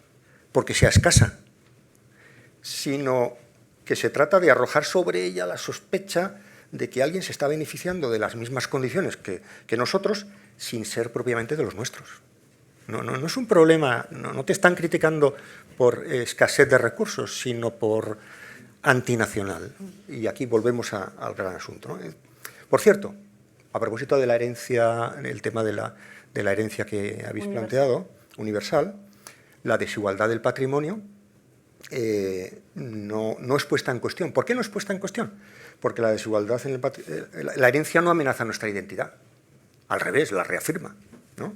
porque sea escasa, sino que se trata de arrojar sobre ella la sospecha de que alguien se está beneficiando de las mismas condiciones que nosotros sin ser propiamente de los nuestros. No es un problema, no te están criticando por escasez de recursos, sino por antinacional. Y aquí volvemos al gran asunto, ¿no? Por cierto, a propósito de la herencia, el tema de la herencia que habéis planteado, universal, la desigualdad del patrimonio no es puesta en cuestión. ¿Por qué no es puesta en cuestión? Porque la desigualdad en la herencia no amenaza nuestra identidad, al revés, la reafirma, ¿no?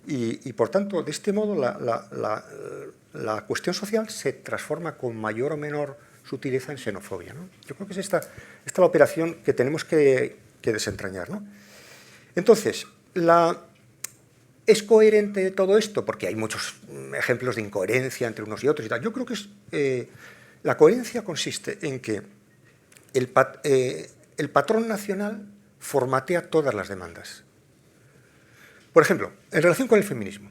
Y por tanto, de este modo, la cuestión social se transforma con mayor o menor sutileza en xenofobia, ¿no? Yo creo que es esta la operación que tenemos que desentrañar, ¿no? Entonces, ¿es coherente todo esto? Porque hay muchos ejemplos de incoherencia entre unos y otros y tal. Yo creo que la coherencia consiste en que el patrón nacional formatea todas las demandas. Por ejemplo, en relación con el feminismo,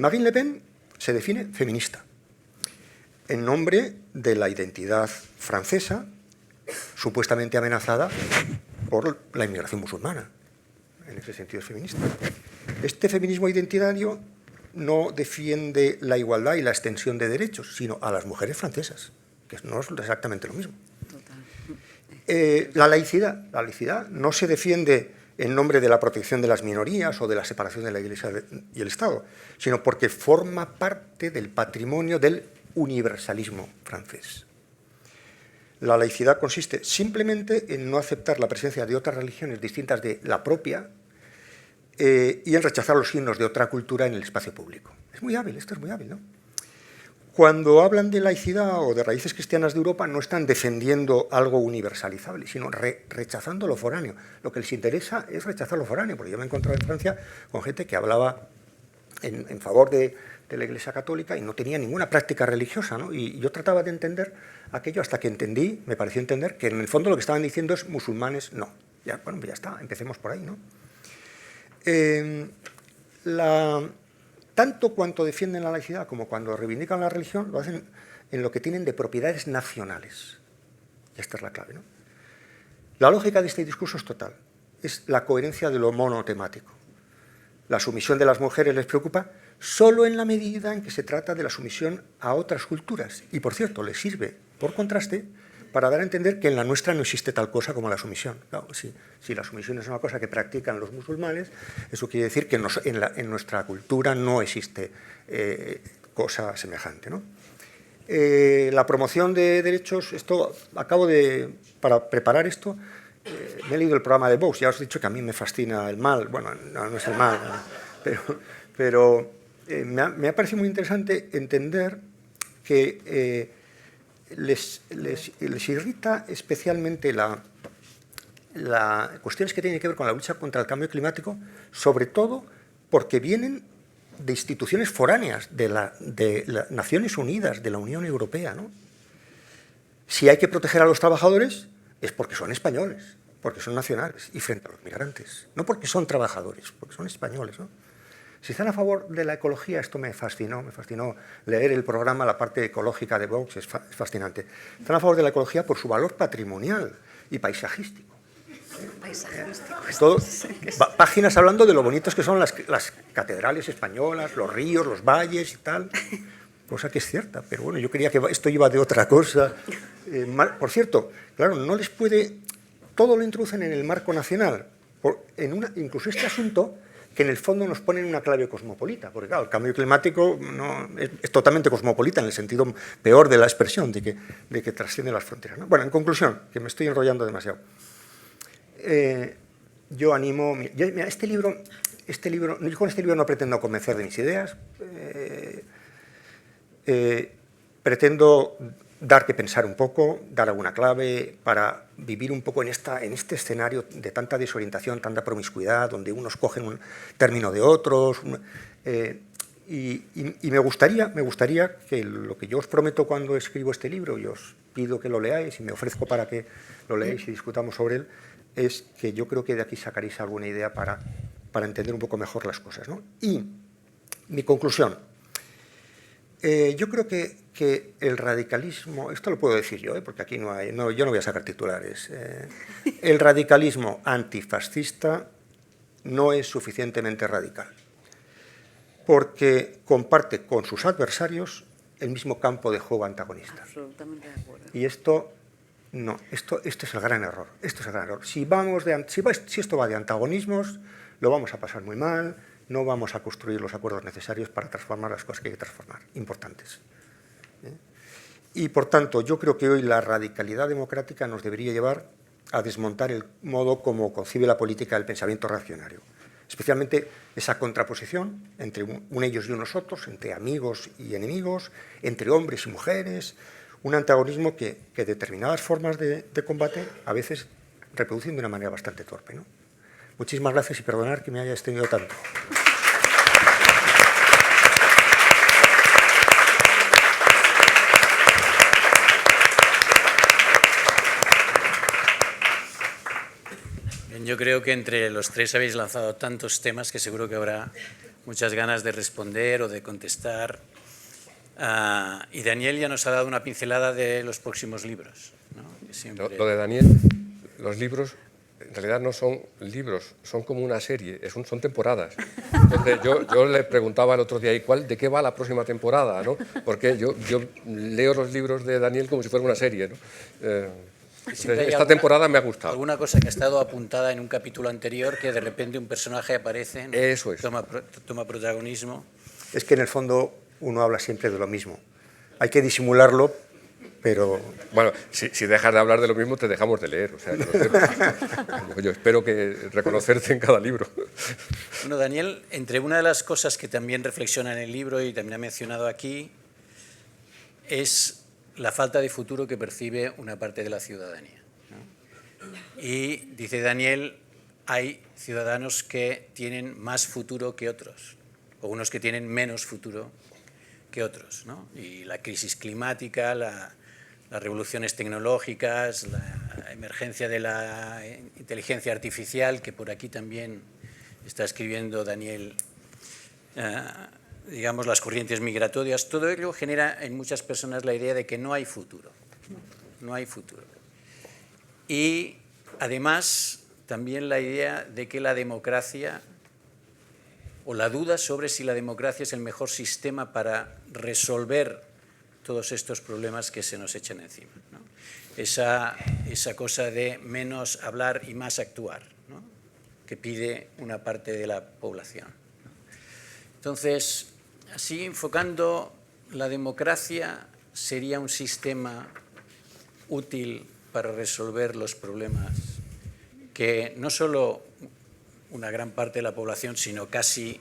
Marine Le Pen se define feminista en nombre de la identidad francesa, supuestamente amenazada por la inmigración musulmana. En ese sentido es feminista. Este feminismo identitario no defiende la igualdad y la extensión de derechos, sino a las mujeres francesas, que no es exactamente lo mismo. La laicidad no se defiende en nombre de la protección de las minorías o de la separación de la Iglesia y el Estado, sino porque forma parte del patrimonio del universalismo francés. La laicidad consiste simplemente en no aceptar la presencia de otras religiones distintas de la propia y en rechazar los signos de otra cultura en el espacio público. Es muy hábil, esto es muy hábil, ¿no? Cuando hablan de laicidad o de raíces cristianas de Europa, no están defendiendo algo universalizable, sino rechazando lo foráneo. Lo que les interesa es rechazar lo foráneo, porque yo me he encontrado en Francia con gente que hablaba en favor de la Iglesia Católica y no tenía ninguna práctica religiosa, ¿no? Y yo trataba de entender aquello hasta que me pareció entender que en el fondo lo que estaban diciendo es musulmanes no. Ya, bueno, pues ya está, empecemos por ahí, ¿no? Tanto cuanto defienden la laicidad como cuando reivindican la religión, lo hacen en lo que tienen de propiedades nacionales. Y esta es la clave, ¿no? La lógica de este discurso es total. Es la coherencia de lo monotemático. La sumisión de las mujeres les preocupa solo en la medida en que se trata de la sumisión a otras culturas. Y, por cierto, les sirve, por contraste, para dar a entender que en la nuestra no existe tal cosa como la sumisión. Claro, si la sumisión es una cosa que practican los musulmanes, eso quiere decir que en nuestra cultura no existe cosa semejante, ¿no? La promoción de derechos, para preparar esto, me he leído el programa de Vox, ya os he dicho que a mí me fascina el mal, bueno, no es el mal, pero me ha parecido muy interesante entender que les irrita especialmente cuestiones que tienen que ver con la lucha contra el cambio climático, sobre todo porque vienen de instituciones foráneas, de las Naciones Unidas, de la Unión Europea, ¿no? Si hay que proteger a los trabajadores es porque son españoles, porque son nacionales, y frente a los migrantes, no porque son trabajadores, porque son españoles, ¿no? Si están a favor de la ecología, esto me fascinó leer el programa, la parte ecológica de Vox, es fascinante. Están a favor de la ecología por su valor patrimonial y paisajístico. Paisajísticos. Todo, páginas hablando de lo bonitos que son las catedrales españolas, los ríos, los valles y tal, cosa que es cierta, pero bueno, yo creía que esto iba de otra cosa. Por cierto, claro, no les puede... Todo lo introducen en el marco nacional, incluso este asunto que en el fondo nos pone en una clave cosmopolita, porque claro, el cambio climático no, es totalmente cosmopolita en el sentido peor de la expresión, de que trasciende las fronteras, ¿no? Bueno, en conclusión, que me estoy enrollando demasiado. Yo animo... Mira, este libro, yo con este libro no pretendo convencer de mis ideas, pretendo dar que pensar un poco, dar alguna clave para vivir un poco en este escenario de tanta desorientación, tanta promiscuidad, donde unos cogen un término de otros. Y me gustaría que lo que yo os prometo cuando escribo este libro, y os pido que lo leáis y me ofrezco para que lo leáis y discutamos sobre él, es que yo creo que de aquí sacaréis alguna idea para entender un poco mejor las cosas, ¿no? Y mi conclusión. Yo creo que el radicalismo, esto lo puedo decir yo, porque aquí yo no voy a sacar titulares, el radicalismo antifascista no es suficientemente radical, porque comparte con sus adversarios el mismo campo de juego antagonista. Absolutamente de acuerdo. Y esto es el gran error. Esto es el gran error. Si esto va de antagonismos, lo vamos a pasar muy mal. No vamos a construir los acuerdos necesarios para transformar las cosas que hay que transformar, importantes. Y, por tanto, yo creo que hoy la radicalidad democrática nos debería llevar a desmontar el modo como concibe la política del pensamiento reaccionario. Especialmente esa contraposición entre un ellos y unos otros, entre amigos y enemigos, entre hombres y mujeres, un antagonismo que determinadas formas de combate a veces reproducen de una manera bastante torpe, ¿no? Muchísimas gracias y perdonar que me haya extendido tanto. Bien, yo creo que entre los tres habéis lanzado tantos temas que seguro que habrá muchas ganas de responder o de contestar. Y Daniel ya nos ha dado una pincelada de los próximos libros, ¿no? Siempre... Lo de Daniel, los libros... En realidad no son libros, son como una serie, son temporadas. Entonces yo le preguntaba el otro día, ¿de qué va la próxima temporada, ¿no? Porque yo leo los libros de Daniel como si fuera una serie, ¿no? Esta temporada me ha gustado. Alguna cosa que ha estado apuntada en un capítulo anterior, que de repente un personaje aparece, ¿no? Eso es. Toma protagonismo. Es que en el fondo uno habla siempre de lo mismo. Hay que disimularlo, pero... Bueno, si dejas de hablar de lo mismo, te dejamos de leer. O sea, yo espero que reconocerte en cada libro. Bueno, Daniel, entre una de las cosas que también reflexiona en el libro y también ha mencionado aquí, es la falta de futuro que percibe una parte de la ciudadanía, ¿no? Y dice Daniel, hay ciudadanos que tienen más futuro que otros, o unos que tienen menos futuro que otros, ¿no? Y la crisis climática, las revoluciones tecnológicas, la emergencia de la inteligencia artificial, que por aquí también está escribiendo Daniel, digamos, las corrientes migratorias, todo ello genera en muchas personas la idea de que no hay futuro, no hay futuro. Y además también la idea de que la democracia, o la duda sobre si la democracia es el mejor sistema para resolver todos estos problemas que se nos echan encima, ¿no? Esa cosa de menos hablar y más actuar, ¿no? Que pide una parte de la población. Entonces, así enfocando, la democracia sería un sistema útil para resolver los problemas que no solo una gran parte de la población, sino casi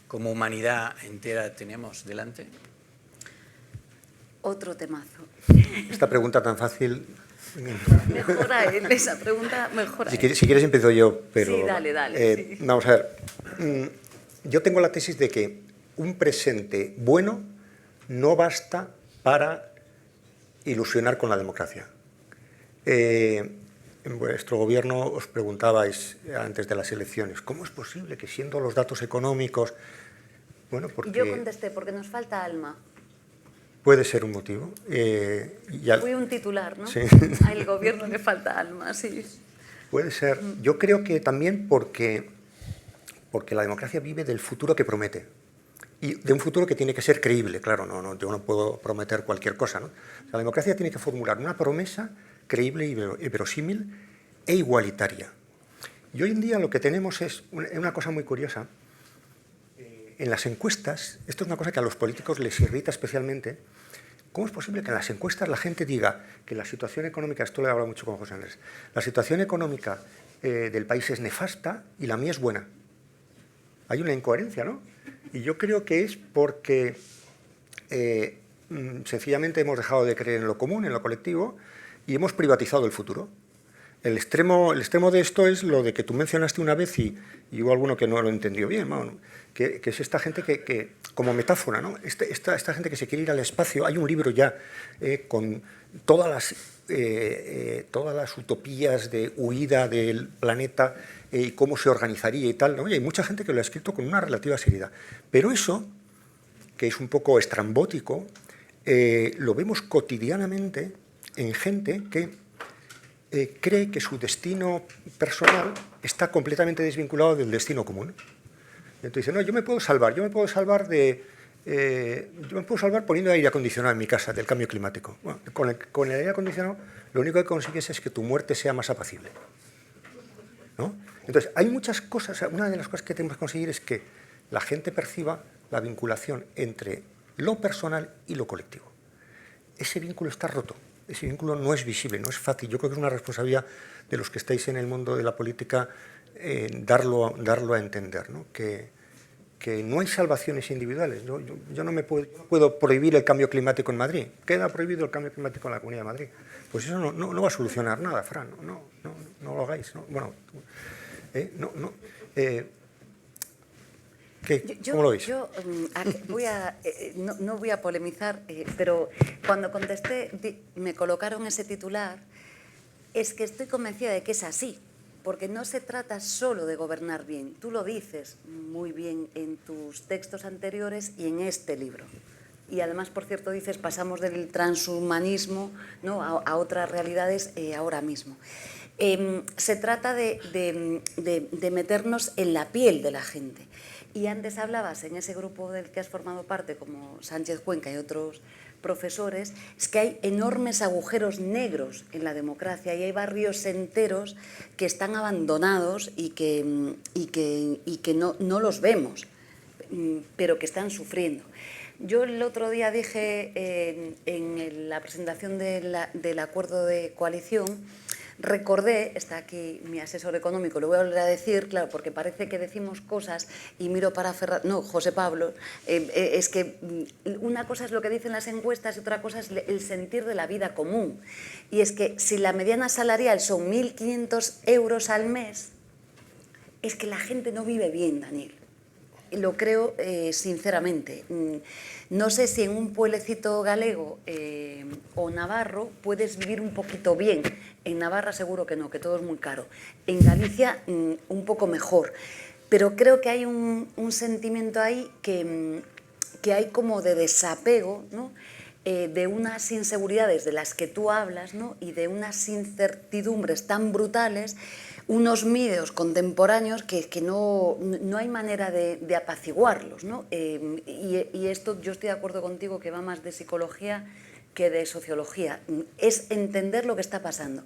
como humanidad entera tenemos delante. Otro temazo. Esta pregunta tan fácil... Mejora él, esa pregunta mejora. Si quieres empiezo yo, pero... Sí, dale. Sí. Vamos a ver. Yo tengo la tesis de que un presente bueno no basta para ilusionar con la democracia. En vuestro gobierno os preguntabais antes de las elecciones, ¿cómo es posible que siendo los datos económicos... Bueno, porque... Y yo contesté, porque nos falta alma. Puede ser un motivo. Fui un titular, ¿no? Sí. Al gobierno le falta alma, sí. Puede ser. Yo creo que también porque la democracia vive del futuro que promete. Y de un futuro que tiene que ser creíble, claro, yo no puedo prometer cualquier cosa, ¿no? O sea, la democracia tiene que formular una promesa creíble y verosímil e igualitaria. Y hoy en día lo que tenemos es una cosa muy curiosa. En las encuestas, esto es una cosa que a los políticos les irrita especialmente. ¿Cómo es posible que en las encuestas la gente diga que la situación económica, esto lo he hablado mucho con José Andrés, la situación económica del país es nefasta y la mía es buena? Hay una incoherencia, ¿no? Y yo creo que es porque sencillamente hemos dejado de creer en lo común, en lo colectivo, y hemos privatizado el futuro. El extremo de esto es lo de que tú mencionaste una vez y hubo alguno que no lo entendió bien, ¿no? Que es esta gente que como metáfora, ¿no? Esta gente que se quiere ir al espacio. Hay un libro ya con todas las utopías de huida del planeta y cómo se organizaría y tal, ¿no? Y hay mucha gente que lo ha escrito con una relativa seriedad. Pero eso, que es un poco estrambótico, lo vemos cotidianamente en gente que cree que su destino personal está completamente desvinculado del destino común. Entonces dice, no, yo me puedo salvar poniendo aire acondicionado en mi casa del cambio climático. Bueno, con el aire acondicionado lo único que consigues es que tu muerte sea más apacible, ¿no? Entonces, hay muchas cosas. Una de las cosas que tenemos que conseguir es que la gente perciba la vinculación entre lo personal y lo colectivo. Ese vínculo está roto. Ese vínculo no es visible, no es fácil. Yo creo que es una responsabilidad de los que estáis en el mundo de la política darlo a entender, ¿no? Que no hay salvaciones individuales. Yo no puedo prohibir el cambio climático en Madrid. Queda prohibido el cambio climático en la Comunidad de Madrid. Pues eso no va a solucionar nada, Fran. No lo hagáis, ¿no? Bueno, ¿cómo lo veis? No voy a polemizar, pero cuando contesté, me colocaron ese titular, es que estoy convencida de que es así, porque no se trata solo de gobernar bien. Tú lo dices muy bien en tus textos anteriores y en este libro. Y además, por cierto, dices, pasamos del transhumanismo, ¿no?, a otras realidades ahora mismo. Se trata de meternos en la piel de la gente. Y antes hablabas en ese grupo del que has formado parte, como Sánchez Cuenca y otros profesores, es que hay enormes agujeros negros en la democracia y hay barrios enteros que están abandonados y que no los vemos, pero que están sufriendo. Yo el otro día dije en la presentación del acuerdo de coalición, recordé, está aquí mi asesor económico, lo voy a volver a decir, claro, porque parece que decimos cosas y miro para José Pablo, es que una cosa es lo que dicen las encuestas y otra cosa es el sentir de la vida común. Y es que si la mediana salarial son 1.500 euros al mes, es que la gente no vive bien, Daniel. Lo creo sinceramente. No sé si en un pueblecito galego o navarro puedes vivir un poquito bien. En Navarra seguro que no, que todo es muy caro. En Galicia un poco mejor. Pero creo que hay un sentimiento ahí que hay como de desapego, ¿no?, de unas inseguridades de las que tú hablas, ¿no?, y de unas incertidumbres tan brutales, unos miedos contemporáneos que no hay manera de apaciguarlos, ¿no? Y esto yo estoy de acuerdo contigo que va más de psicología que de sociología. Es entender lo que está pasando.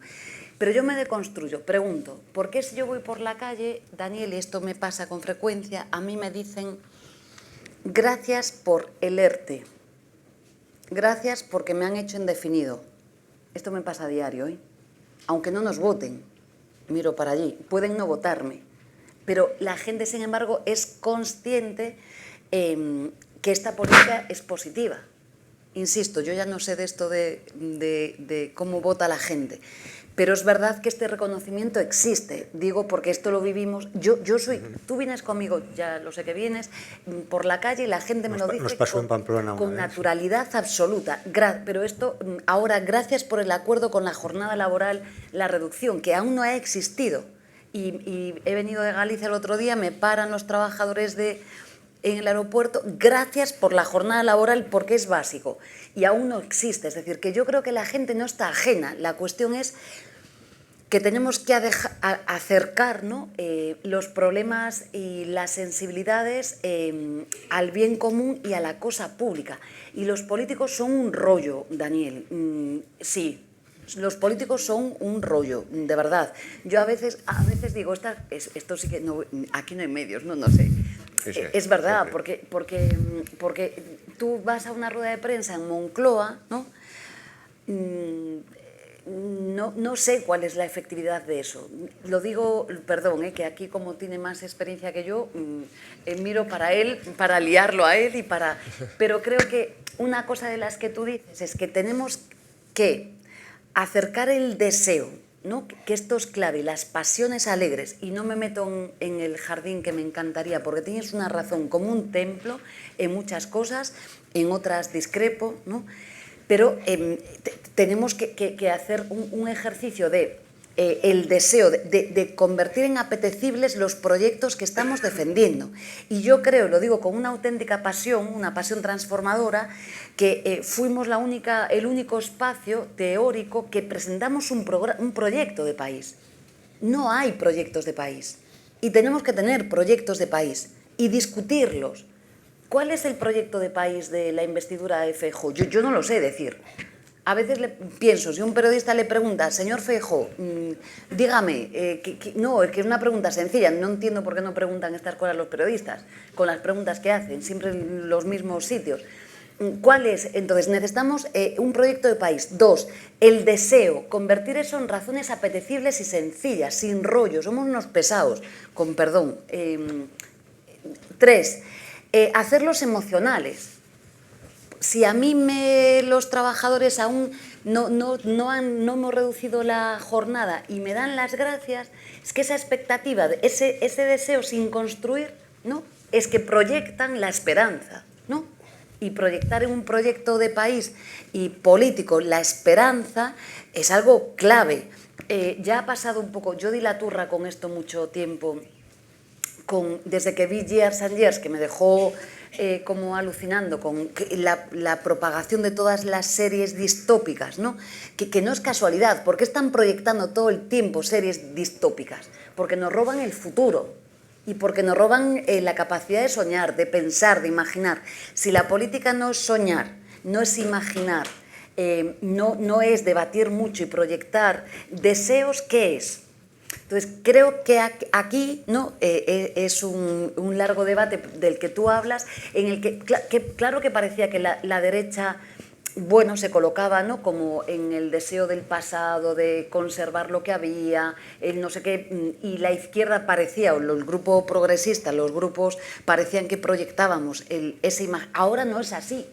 Pero yo me deconstruyo, pregunto, ¿por qué si yo voy por la calle, Daniel, y esto me pasa con frecuencia, a mí me dicen gracias por el ERTE, gracias porque me han hecho indefinido? Esto me pasa a diario, ¿eh? Aunque no nos voten. Miro para allí, pueden no votarme, pero la gente, sin embargo, es consciente que esta política es positiva. Insisto, yo ya no sé de esto de cómo vota la gente, pero es verdad que este reconocimiento existe, digo, porque esto lo vivimos. Tú vienes conmigo, ya lo sé que vienes, por la calle y la gente me lo dice nos pasó en Pamplona con naturalidad absoluta. Pero esto, ahora, gracias por el acuerdo con la jornada laboral, la reducción, que aún no ha existido. Y he venido de Galicia el otro día, me paran los trabajadores en el aeropuerto, gracias por la jornada laboral, porque es básico, y aún no existe. Es decir, que yo creo que la gente no está ajena, la cuestión es que tenemos que acercar, ¿no? Los problemas y las sensibilidades al bien común y a la cosa pública. Y los políticos son un rollo, Daniel. Sí, los políticos son un rollo, de verdad. Yo a veces digo, esto sí que no, aquí no hay medios, no sé. Sí, sí, es verdad, sí. porque tú vas a una rueda de prensa en Moncloa, ¿no? No sé cuál es la efectividad de eso. Lo digo, perdón, que aquí como tiene más experiencia que yo, miro para él, para liarlo a él Pero creo que una cosa de las que tú dices es que tenemos que acercar el deseo, ¿no? Que esto es clave, las pasiones alegres, y no me meto en el jardín que me encantaría, porque tienes una razón, como un templo en muchas cosas, en otras discrepo, ¿no? Pero tenemos que hacer un ejercicio de el deseo de convertir en apetecibles los proyectos que estamos defendiendo. Y yo creo, lo digo con una auténtica pasión, una pasión transformadora, que fuimos el único espacio teórico que presentamos un proyecto de país. No hay proyectos de país. Y tenemos que tener proyectos de país y discutirlos. ¿Cuál es el proyecto de país de la investidura de Feijóo? Yo no lo sé decir. A veces pienso, si un periodista le pregunta, señor Feijóo, dígame, no, es que es una pregunta sencilla, no entiendo por qué no preguntan estas cosas los periodistas, con las preguntas que hacen, siempre en los mismos sitios. ¿Cuál es? Entonces, necesitamos un proyecto de país. 2, el deseo, convertir eso en razones apetecibles y sencillas, sin rollo, somos unos pesados, con perdón. 3, hacerlos emocionales. Si a mí los trabajadores aún no hemos reducido la jornada y me dan las gracias, es que esa expectativa, ese deseo sin construir, ¿no? Es que proyectan la esperanza, ¿no? Y proyectar en un proyecto de país y político la esperanza es algo clave. Ya ha pasado un poco, yo di la turra con esto mucho tiempo, desde que vi Years and Years, que me dejó como alucinando con la propagación de todas las series distópicas, ¿no? Que no es casualidad, porque están proyectando todo el tiempo series distópicas, porque nos roban el futuro y porque nos roban la capacidad de soñar, de pensar, de imaginar. Si la política no es soñar, no es imaginar, no es debatir mucho y proyectar deseos, ¿qué es? Entonces, creo que aquí, ¿no? Es un largo debate del que tú hablas, en el que claro que parecía que la derecha, bueno, se colocaba, ¿no? Como en el deseo del pasado, de conservar lo que había, el no sé qué, y la izquierda parecía, o el grupo progresista, los grupos parecían que proyectábamos esa imagen. Ahora no es así.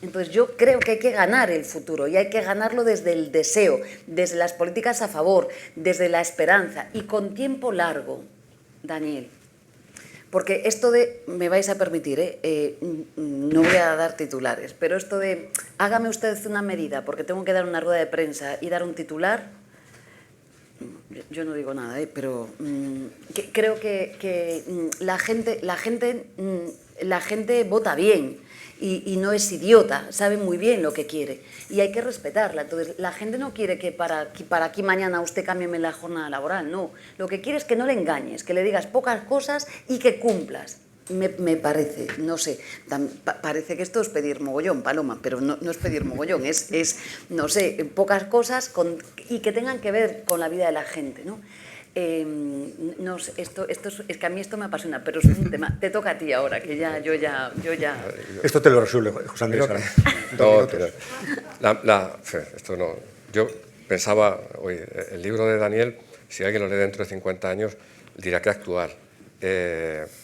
Entonces yo creo que hay que ganar el futuro y hay que ganarlo desde el deseo, desde las políticas a favor, desde la esperanza y con tiempo largo, Daniel. Porque esto me vais a permitir, no voy a dar titulares, pero esto de hágame usted una medida porque tengo que dar una rueda de prensa y dar un titular, yo no digo nada, pero creo que la gente vota bien. Y no es idiota, sabe muy bien lo que quiere y hay que respetarla. Entonces, la gente no quiere que para aquí mañana usted cámbieme la jornada laboral, no. Lo que quiere es que no le engañes, que le digas pocas cosas y que cumplas. Me parece, no sé, parece que esto es pedir mogollón, Paloma, pero no es pedir mogollón, es no sé, pocas cosas y que tengan que ver con la vida de la gente, ¿no? No sé, esto es que a mí esto me apasiona, pero es un tema. Te toca a ti ahora, que yo ya. Esto te lo resuelve, José Andrés. Esto no. Yo pensaba, oye, el libro de Daniel, si alguien lo lee dentro de 50 años, dirá que actual.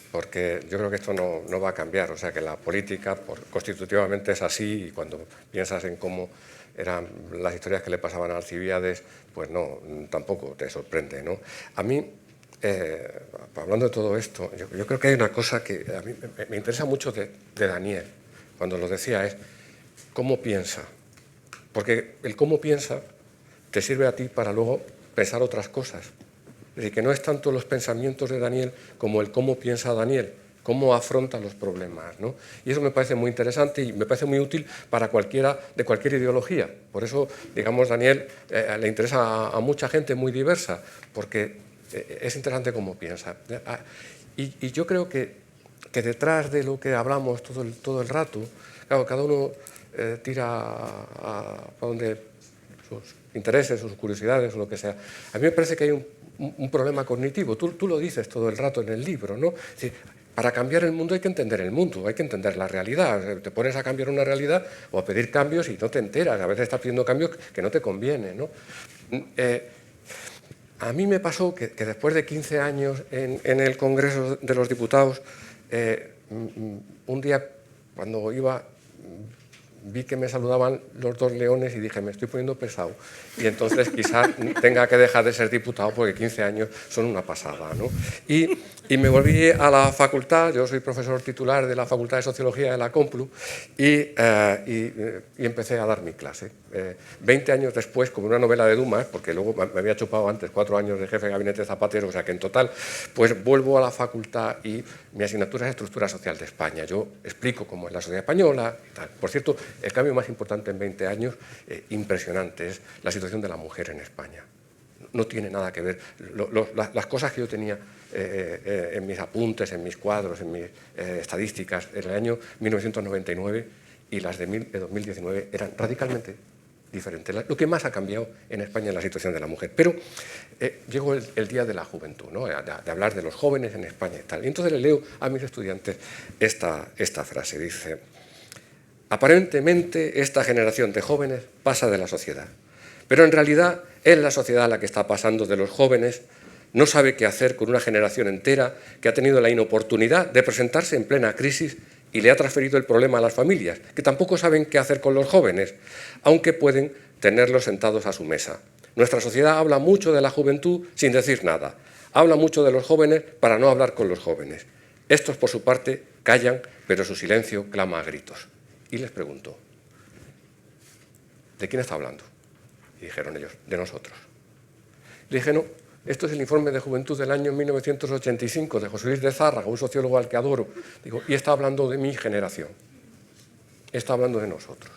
Porque yo creo que esto no va a cambiar. O sea, que la política constitutivamente es así y cuando piensas en cómo eran las historias que le pasaban a Alcibíades, pues no, tampoco te sorprende, ¿no? A mí, hablando de todo esto, yo creo que hay una cosa que a mí me interesa mucho de Daniel, cuando lo decía, es cómo piensa. Porque el cómo piensa te sirve a ti para luego pensar otras cosas. Es decir, que no es tanto los pensamientos de Daniel como el cómo piensa Daniel, cómo afronta los problemas, ¿no? Y eso me parece muy interesante y me parece muy útil para cualquiera de cualquier ideología. Por eso, digamos, Daniel le interesa a mucha gente muy diversa, porque es interesante cómo piensa. Y yo creo que detrás de lo que hablamos todo el rato, claro, cada uno tira a donde sus intereses, sus curiosidades o lo que sea. A mí me parece que hay un problema cognitivo. Tú lo dices todo el rato en el libro, ¿no? Es decir, para cambiar el mundo hay que entender el mundo, hay que entender la realidad. Te pones a cambiar una realidad o a pedir cambios y no te enteras. A veces estás pidiendo cambios que no te convienen, ¿no? A mí me pasó que después de 15 años en el Congreso de los Diputados, un día cuando iba, vi que me saludaban los dos leones y dije, me estoy poniendo pesado. Y entonces quizás tenga que dejar de ser diputado porque 15 años son una pasada, ¿no? Y me volví a la facultad, yo soy profesor titular de la Facultad de Sociología de la Complu, y empecé a dar mi clase. 20 años después, como una novela de Dumas, porque luego me había chupado antes 4 años de jefe de gabinete Zapatero, o sea que en total, pues vuelvo a la facultad y mi asignatura es Estructura Social de España. Yo explico cómo es la sociedad española y tal. Por cierto, el cambio más importante en 20 años, impresionante, es la situación de la mujer en España. No tiene nada que ver. Las cosas que yo tenía en mis apuntes, en mis cuadros, en mis estadísticas en el año 1999 y las de 2019 eran radicalmente diferentes. Lo que más ha cambiado en España es la situación de la mujer. Pero llegó el Día de la Juventud, ¿no? de hablar de los jóvenes en España y tal. Y entonces le leo a mis estudiantes esta frase. Dice, aparentemente esta generación de jóvenes pasa de la sociedad, pero en realidad es la sociedad la que está pasando de los jóvenes. No sabe qué hacer con una generación entera que ha tenido la inoportunidad de presentarse en plena crisis y le ha transferido el problema a las familias, que tampoco saben qué hacer con los jóvenes, aunque pueden tenerlos sentados a su mesa. Nuestra sociedad habla mucho de la juventud sin decir nada. Habla mucho de los jóvenes para no hablar con los jóvenes. Estos, por su parte, callan, pero su silencio clama a gritos. Y les pregunto, ¿de quién está hablando? Y dijeron ellos, de nosotros. Le dije, no, esto es el informe de juventud del año 1985 de José Luis de Zárraga, un sociólogo al que adoro. Digo, y está hablando de mi generación. Está hablando de nosotros.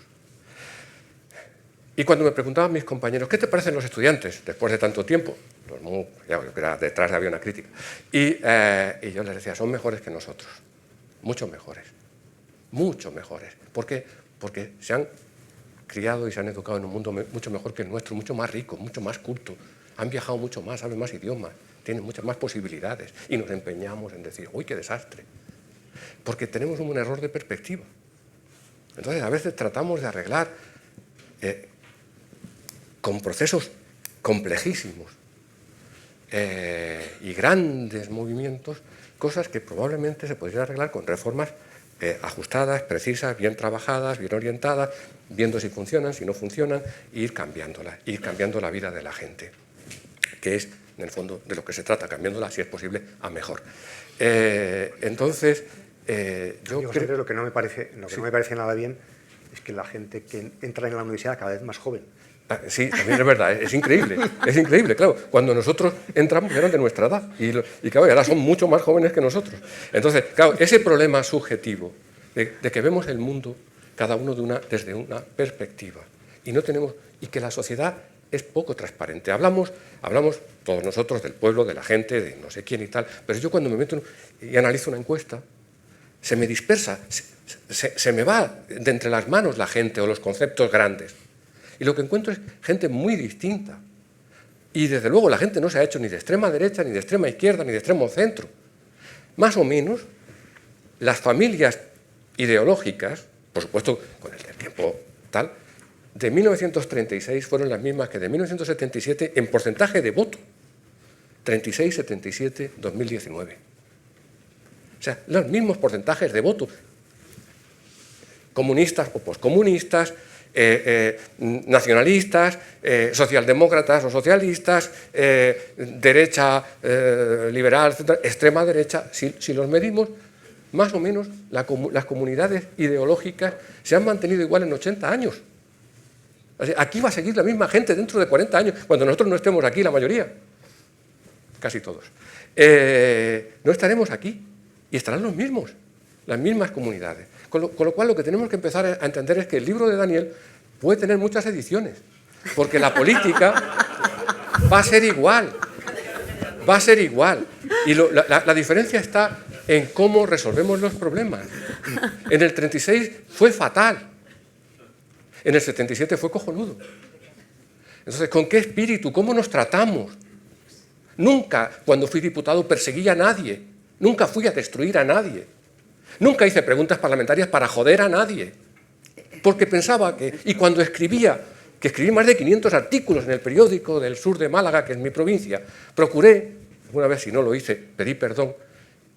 Y cuando me preguntaban mis compañeros, ¿qué te parecen los estudiantes después de tanto tiempo? Yo creo que detrás había una crítica. Y yo les decía, son mejores que nosotros. Mucho mejores. Mucho mejores. ¿Por qué? Porque se han criado y se han educado en un mundo mucho mejor que el nuestro, mucho más rico, mucho más culto. Han viajado mucho más, saben más idiomas, tienen muchas más posibilidades. Y nos empeñamos en decir, uy, qué desastre. Porque tenemos un error de perspectiva. Entonces, a veces tratamos de arreglar con procesos complejísimos y grandes movimientos, cosas que probablemente se podrían arreglar con reformas ajustadas, precisas, bien trabajadas, bien orientadas, viendo si funcionan, si no funcionan, e ir cambiándolas, ir cambiando la vida de la gente, que es, en el fondo, de lo que se trata, cambiándola, si es posible, a mejor. Entonces, yo creo que lo que no me parece nada bien es que la gente que entra en la universidad cada vez más joven. Sí, también es verdad, es increíble, claro. Cuando nosotros entramos eran de nuestra edad y claro, ahora son mucho más jóvenes que nosotros. Entonces, claro, ese problema subjetivo de que vemos el mundo cada uno desde una perspectiva y que la sociedad es poco transparente. Hablamos todos nosotros del pueblo, de la gente, de no sé quién y tal, pero yo cuando me meto y analizo una encuesta, se me dispersa, se me va de entre las manos la gente o los conceptos grandes. Y lo que encuentro es gente muy distinta. Y desde luego la gente no se ha hecho ni de extrema derecha, ni de extrema izquierda, ni de extremo centro. Más o menos, las familias ideológicas, por supuesto con el tiempo tal, de 1936 fueron las mismas que de 1977 en porcentaje de voto. 36, 77, 2019. O sea, los mismos porcentajes de voto. Comunistas o poscomunistas, nacionalistas, socialdemócratas o socialistas, derecha liberal, extrema derecha. Si los medimos, más o menos las comunidades ideológicas se han mantenido igual en 80 años. Aquí va a seguir la misma gente dentro de 40 años, cuando nosotros no estemos aquí, la mayoría, casi todos. No estaremos aquí. y estarán los mismos, las mismas comunidades. Con lo cual lo que tenemos que empezar a entender es que el libro de Daniel puede tener muchas ediciones, porque la política va a ser igual, va a ser igual. Y la diferencia está en cómo resolvemos los problemas. En el 36 fue fatal, en el 77 fue cojonudo. Entonces, ¿con qué espíritu? ¿Cómo nos tratamos? Nunca, cuando fui diputado, perseguí a nadie, nunca fui a destruir a nadie, nunca hice preguntas parlamentarias para joder a nadie, porque pensaba que, y cuando escribía, que escribí más de 500 artículos en el periódico del sur de Málaga, que es mi provincia, procuré, una vez si no lo hice, pedí perdón,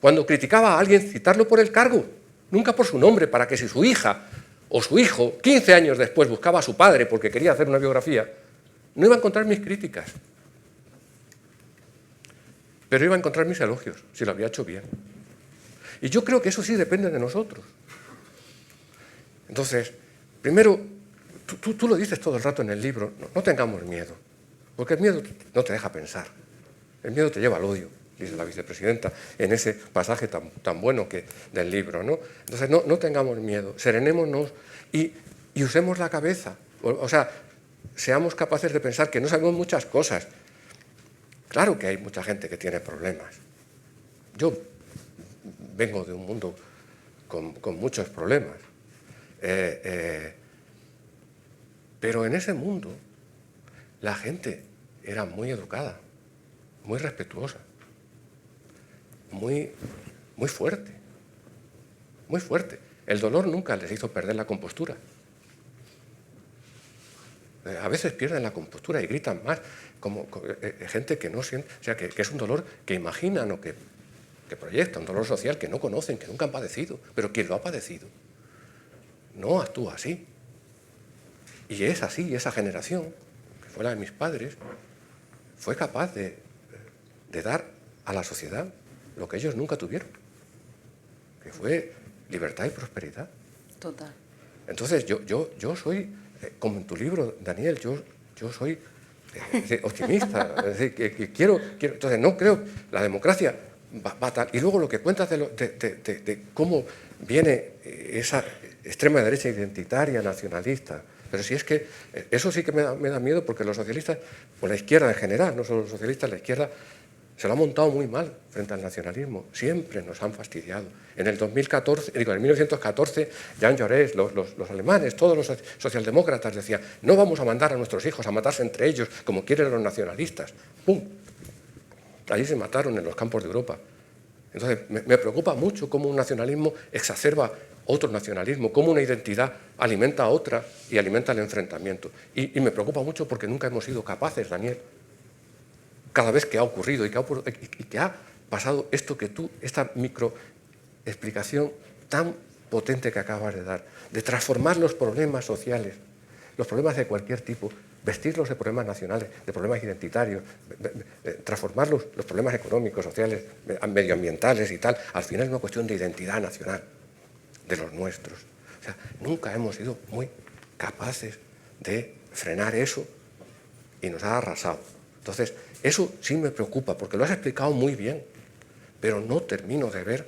cuando criticaba a alguien citarlo por el cargo, nunca por su nombre, para que si su hija o su hijo, 15 años después, buscaba a su padre porque quería hacer una biografía, no iba a encontrar mis críticas, pero iba a encontrar mis elogios, si lo había hecho bien. Y yo creo que eso sí depende de nosotros. Entonces, primero, tú lo dices todo el rato en el libro, no tengamos miedo, porque el miedo no te deja pensar, el miedo te lleva al odio, dice la vicepresidenta en ese pasaje tan bueno del libro, ¿no? Entonces, no tengamos miedo, serenémonos y usemos la cabeza, o sea, seamos capaces de pensar que no sabemos muchas cosas. Claro que hay mucha gente que tiene problemas. Yo vengo de un mundo con muchos problemas. Pero en ese mundo la gente era muy educada, muy respetuosa, muy fuerte, muy fuerte. El dolor nunca les hizo perder la compostura. A veces pierden la compostura y gritan más, como gente que no siente, o sea, que es un dolor que imaginan o que proyecta, un dolor social que no conocen, que nunca han padecido, pero quien lo ha padecido no actúa así. Y es así, esa generación, que fue la de mis padres, fue capaz de dar a la sociedad lo que ellos nunca tuvieron, que fue libertad y prosperidad. Total. Entonces, yo soy, como en tu libro, Daniel, yo soy optimista, es decir, que quiero, entonces no creo, la democracia va tal, y luego lo que cuentas de cómo viene esa extrema derecha identitaria, nacionalista, pero si es que eso sí que me da miedo, porque los socialistas, o la izquierda en general, no solo los socialistas, la izquierda se lo ha montado muy mal frente al nacionalismo, siempre nos han fastidiado. En el 1914, Jean Jaurès, los alemanes, todos los socialdemócratas decían, no vamos a mandar a nuestros hijos a matarse entre ellos como quieren los nacionalistas. ¡Pum! Allí se mataron en los campos de Europa. Entonces, me preocupa mucho cómo un nacionalismo exacerba otro nacionalismo, cómo una identidad alimenta a otra y alimenta el enfrentamiento. Y me preocupa mucho porque nunca hemos sido capaces, Daniel, cada vez que ha ocurrido y que ha pasado esto que tú, esta microexplicación tan potente que acabas de dar, de transformar los problemas sociales, los problemas de cualquier tipo, vestirlos de problemas nacionales, de problemas identitarios, transformar los problemas económicos, sociales, medioambientales y tal, al final es una cuestión de identidad nacional, de los nuestros. O sea, nunca hemos sido muy capaces de frenar eso y nos ha arrasado. Entonces, eso sí me preocupa, porque lo has explicado muy bien, pero no termino de ver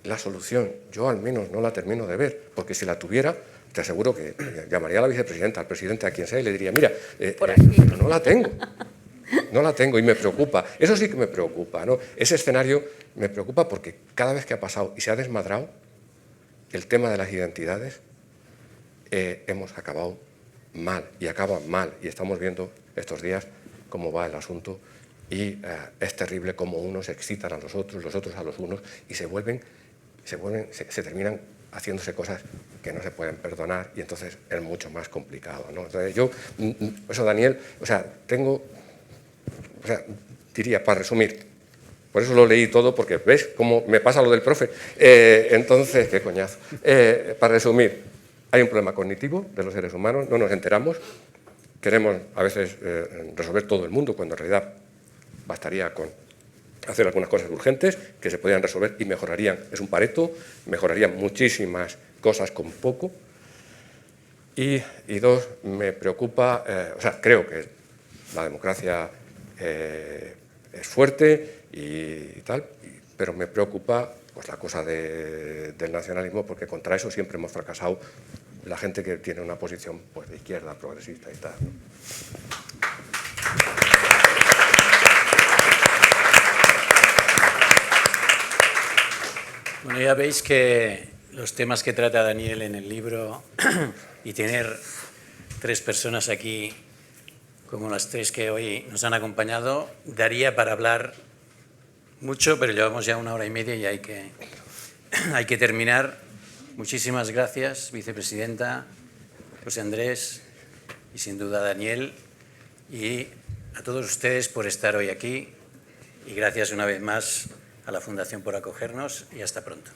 la solución. Yo al menos no la termino de ver, porque si la tuviera, te aseguro que llamaría a la vicepresidenta, al presidente, a quien sea, y le diría, mira, pero no la tengo. No la tengo y me preocupa. Eso sí que me preocupa, ¿no? Ese escenario me preocupa porque cada vez que ha pasado y se ha desmadrado el tema de las identidades, hemos acabado mal y acaba mal. Y estamos viendo estos días cómo va el asunto y es terrible cómo unos excitan a los otros a los unos y se terminan haciéndose cosas que no se pueden perdonar y entonces es mucho más complicado, ¿no? Entonces yo, eso Daniel, diría, para resumir, por eso lo leí todo, porque ves cómo me pasa lo del profe, entonces, qué coñazo. Para resumir, hay un problema cognitivo de los seres humanos, no nos enteramos, queremos a veces resolver todo el mundo, cuando en realidad bastaría con hacer algunas cosas urgentes que se podrían resolver y mejorarían, es un Pareto, mejorarían muchísimas cosas con poco. Y dos, me preocupa, creo que la democracia es fuerte y tal, pero me preocupa pues, la cosa del nacionalismo, porque contra eso siempre hemos fracasado la gente que tiene una posición pues, de izquierda, progresista y tal, ¿no? Bueno, ya veis que los temas que trata Daniel en el libro y tener 3 personas aquí como las 3 que hoy nos han acompañado, daría para hablar mucho, pero llevamos ya 1 hora y media y hay que terminar. Muchísimas gracias, vicepresidenta, José Andrés y sin duda Daniel, y a todos ustedes por estar hoy aquí, y gracias una vez más a la Fundación por acogernos y hasta pronto.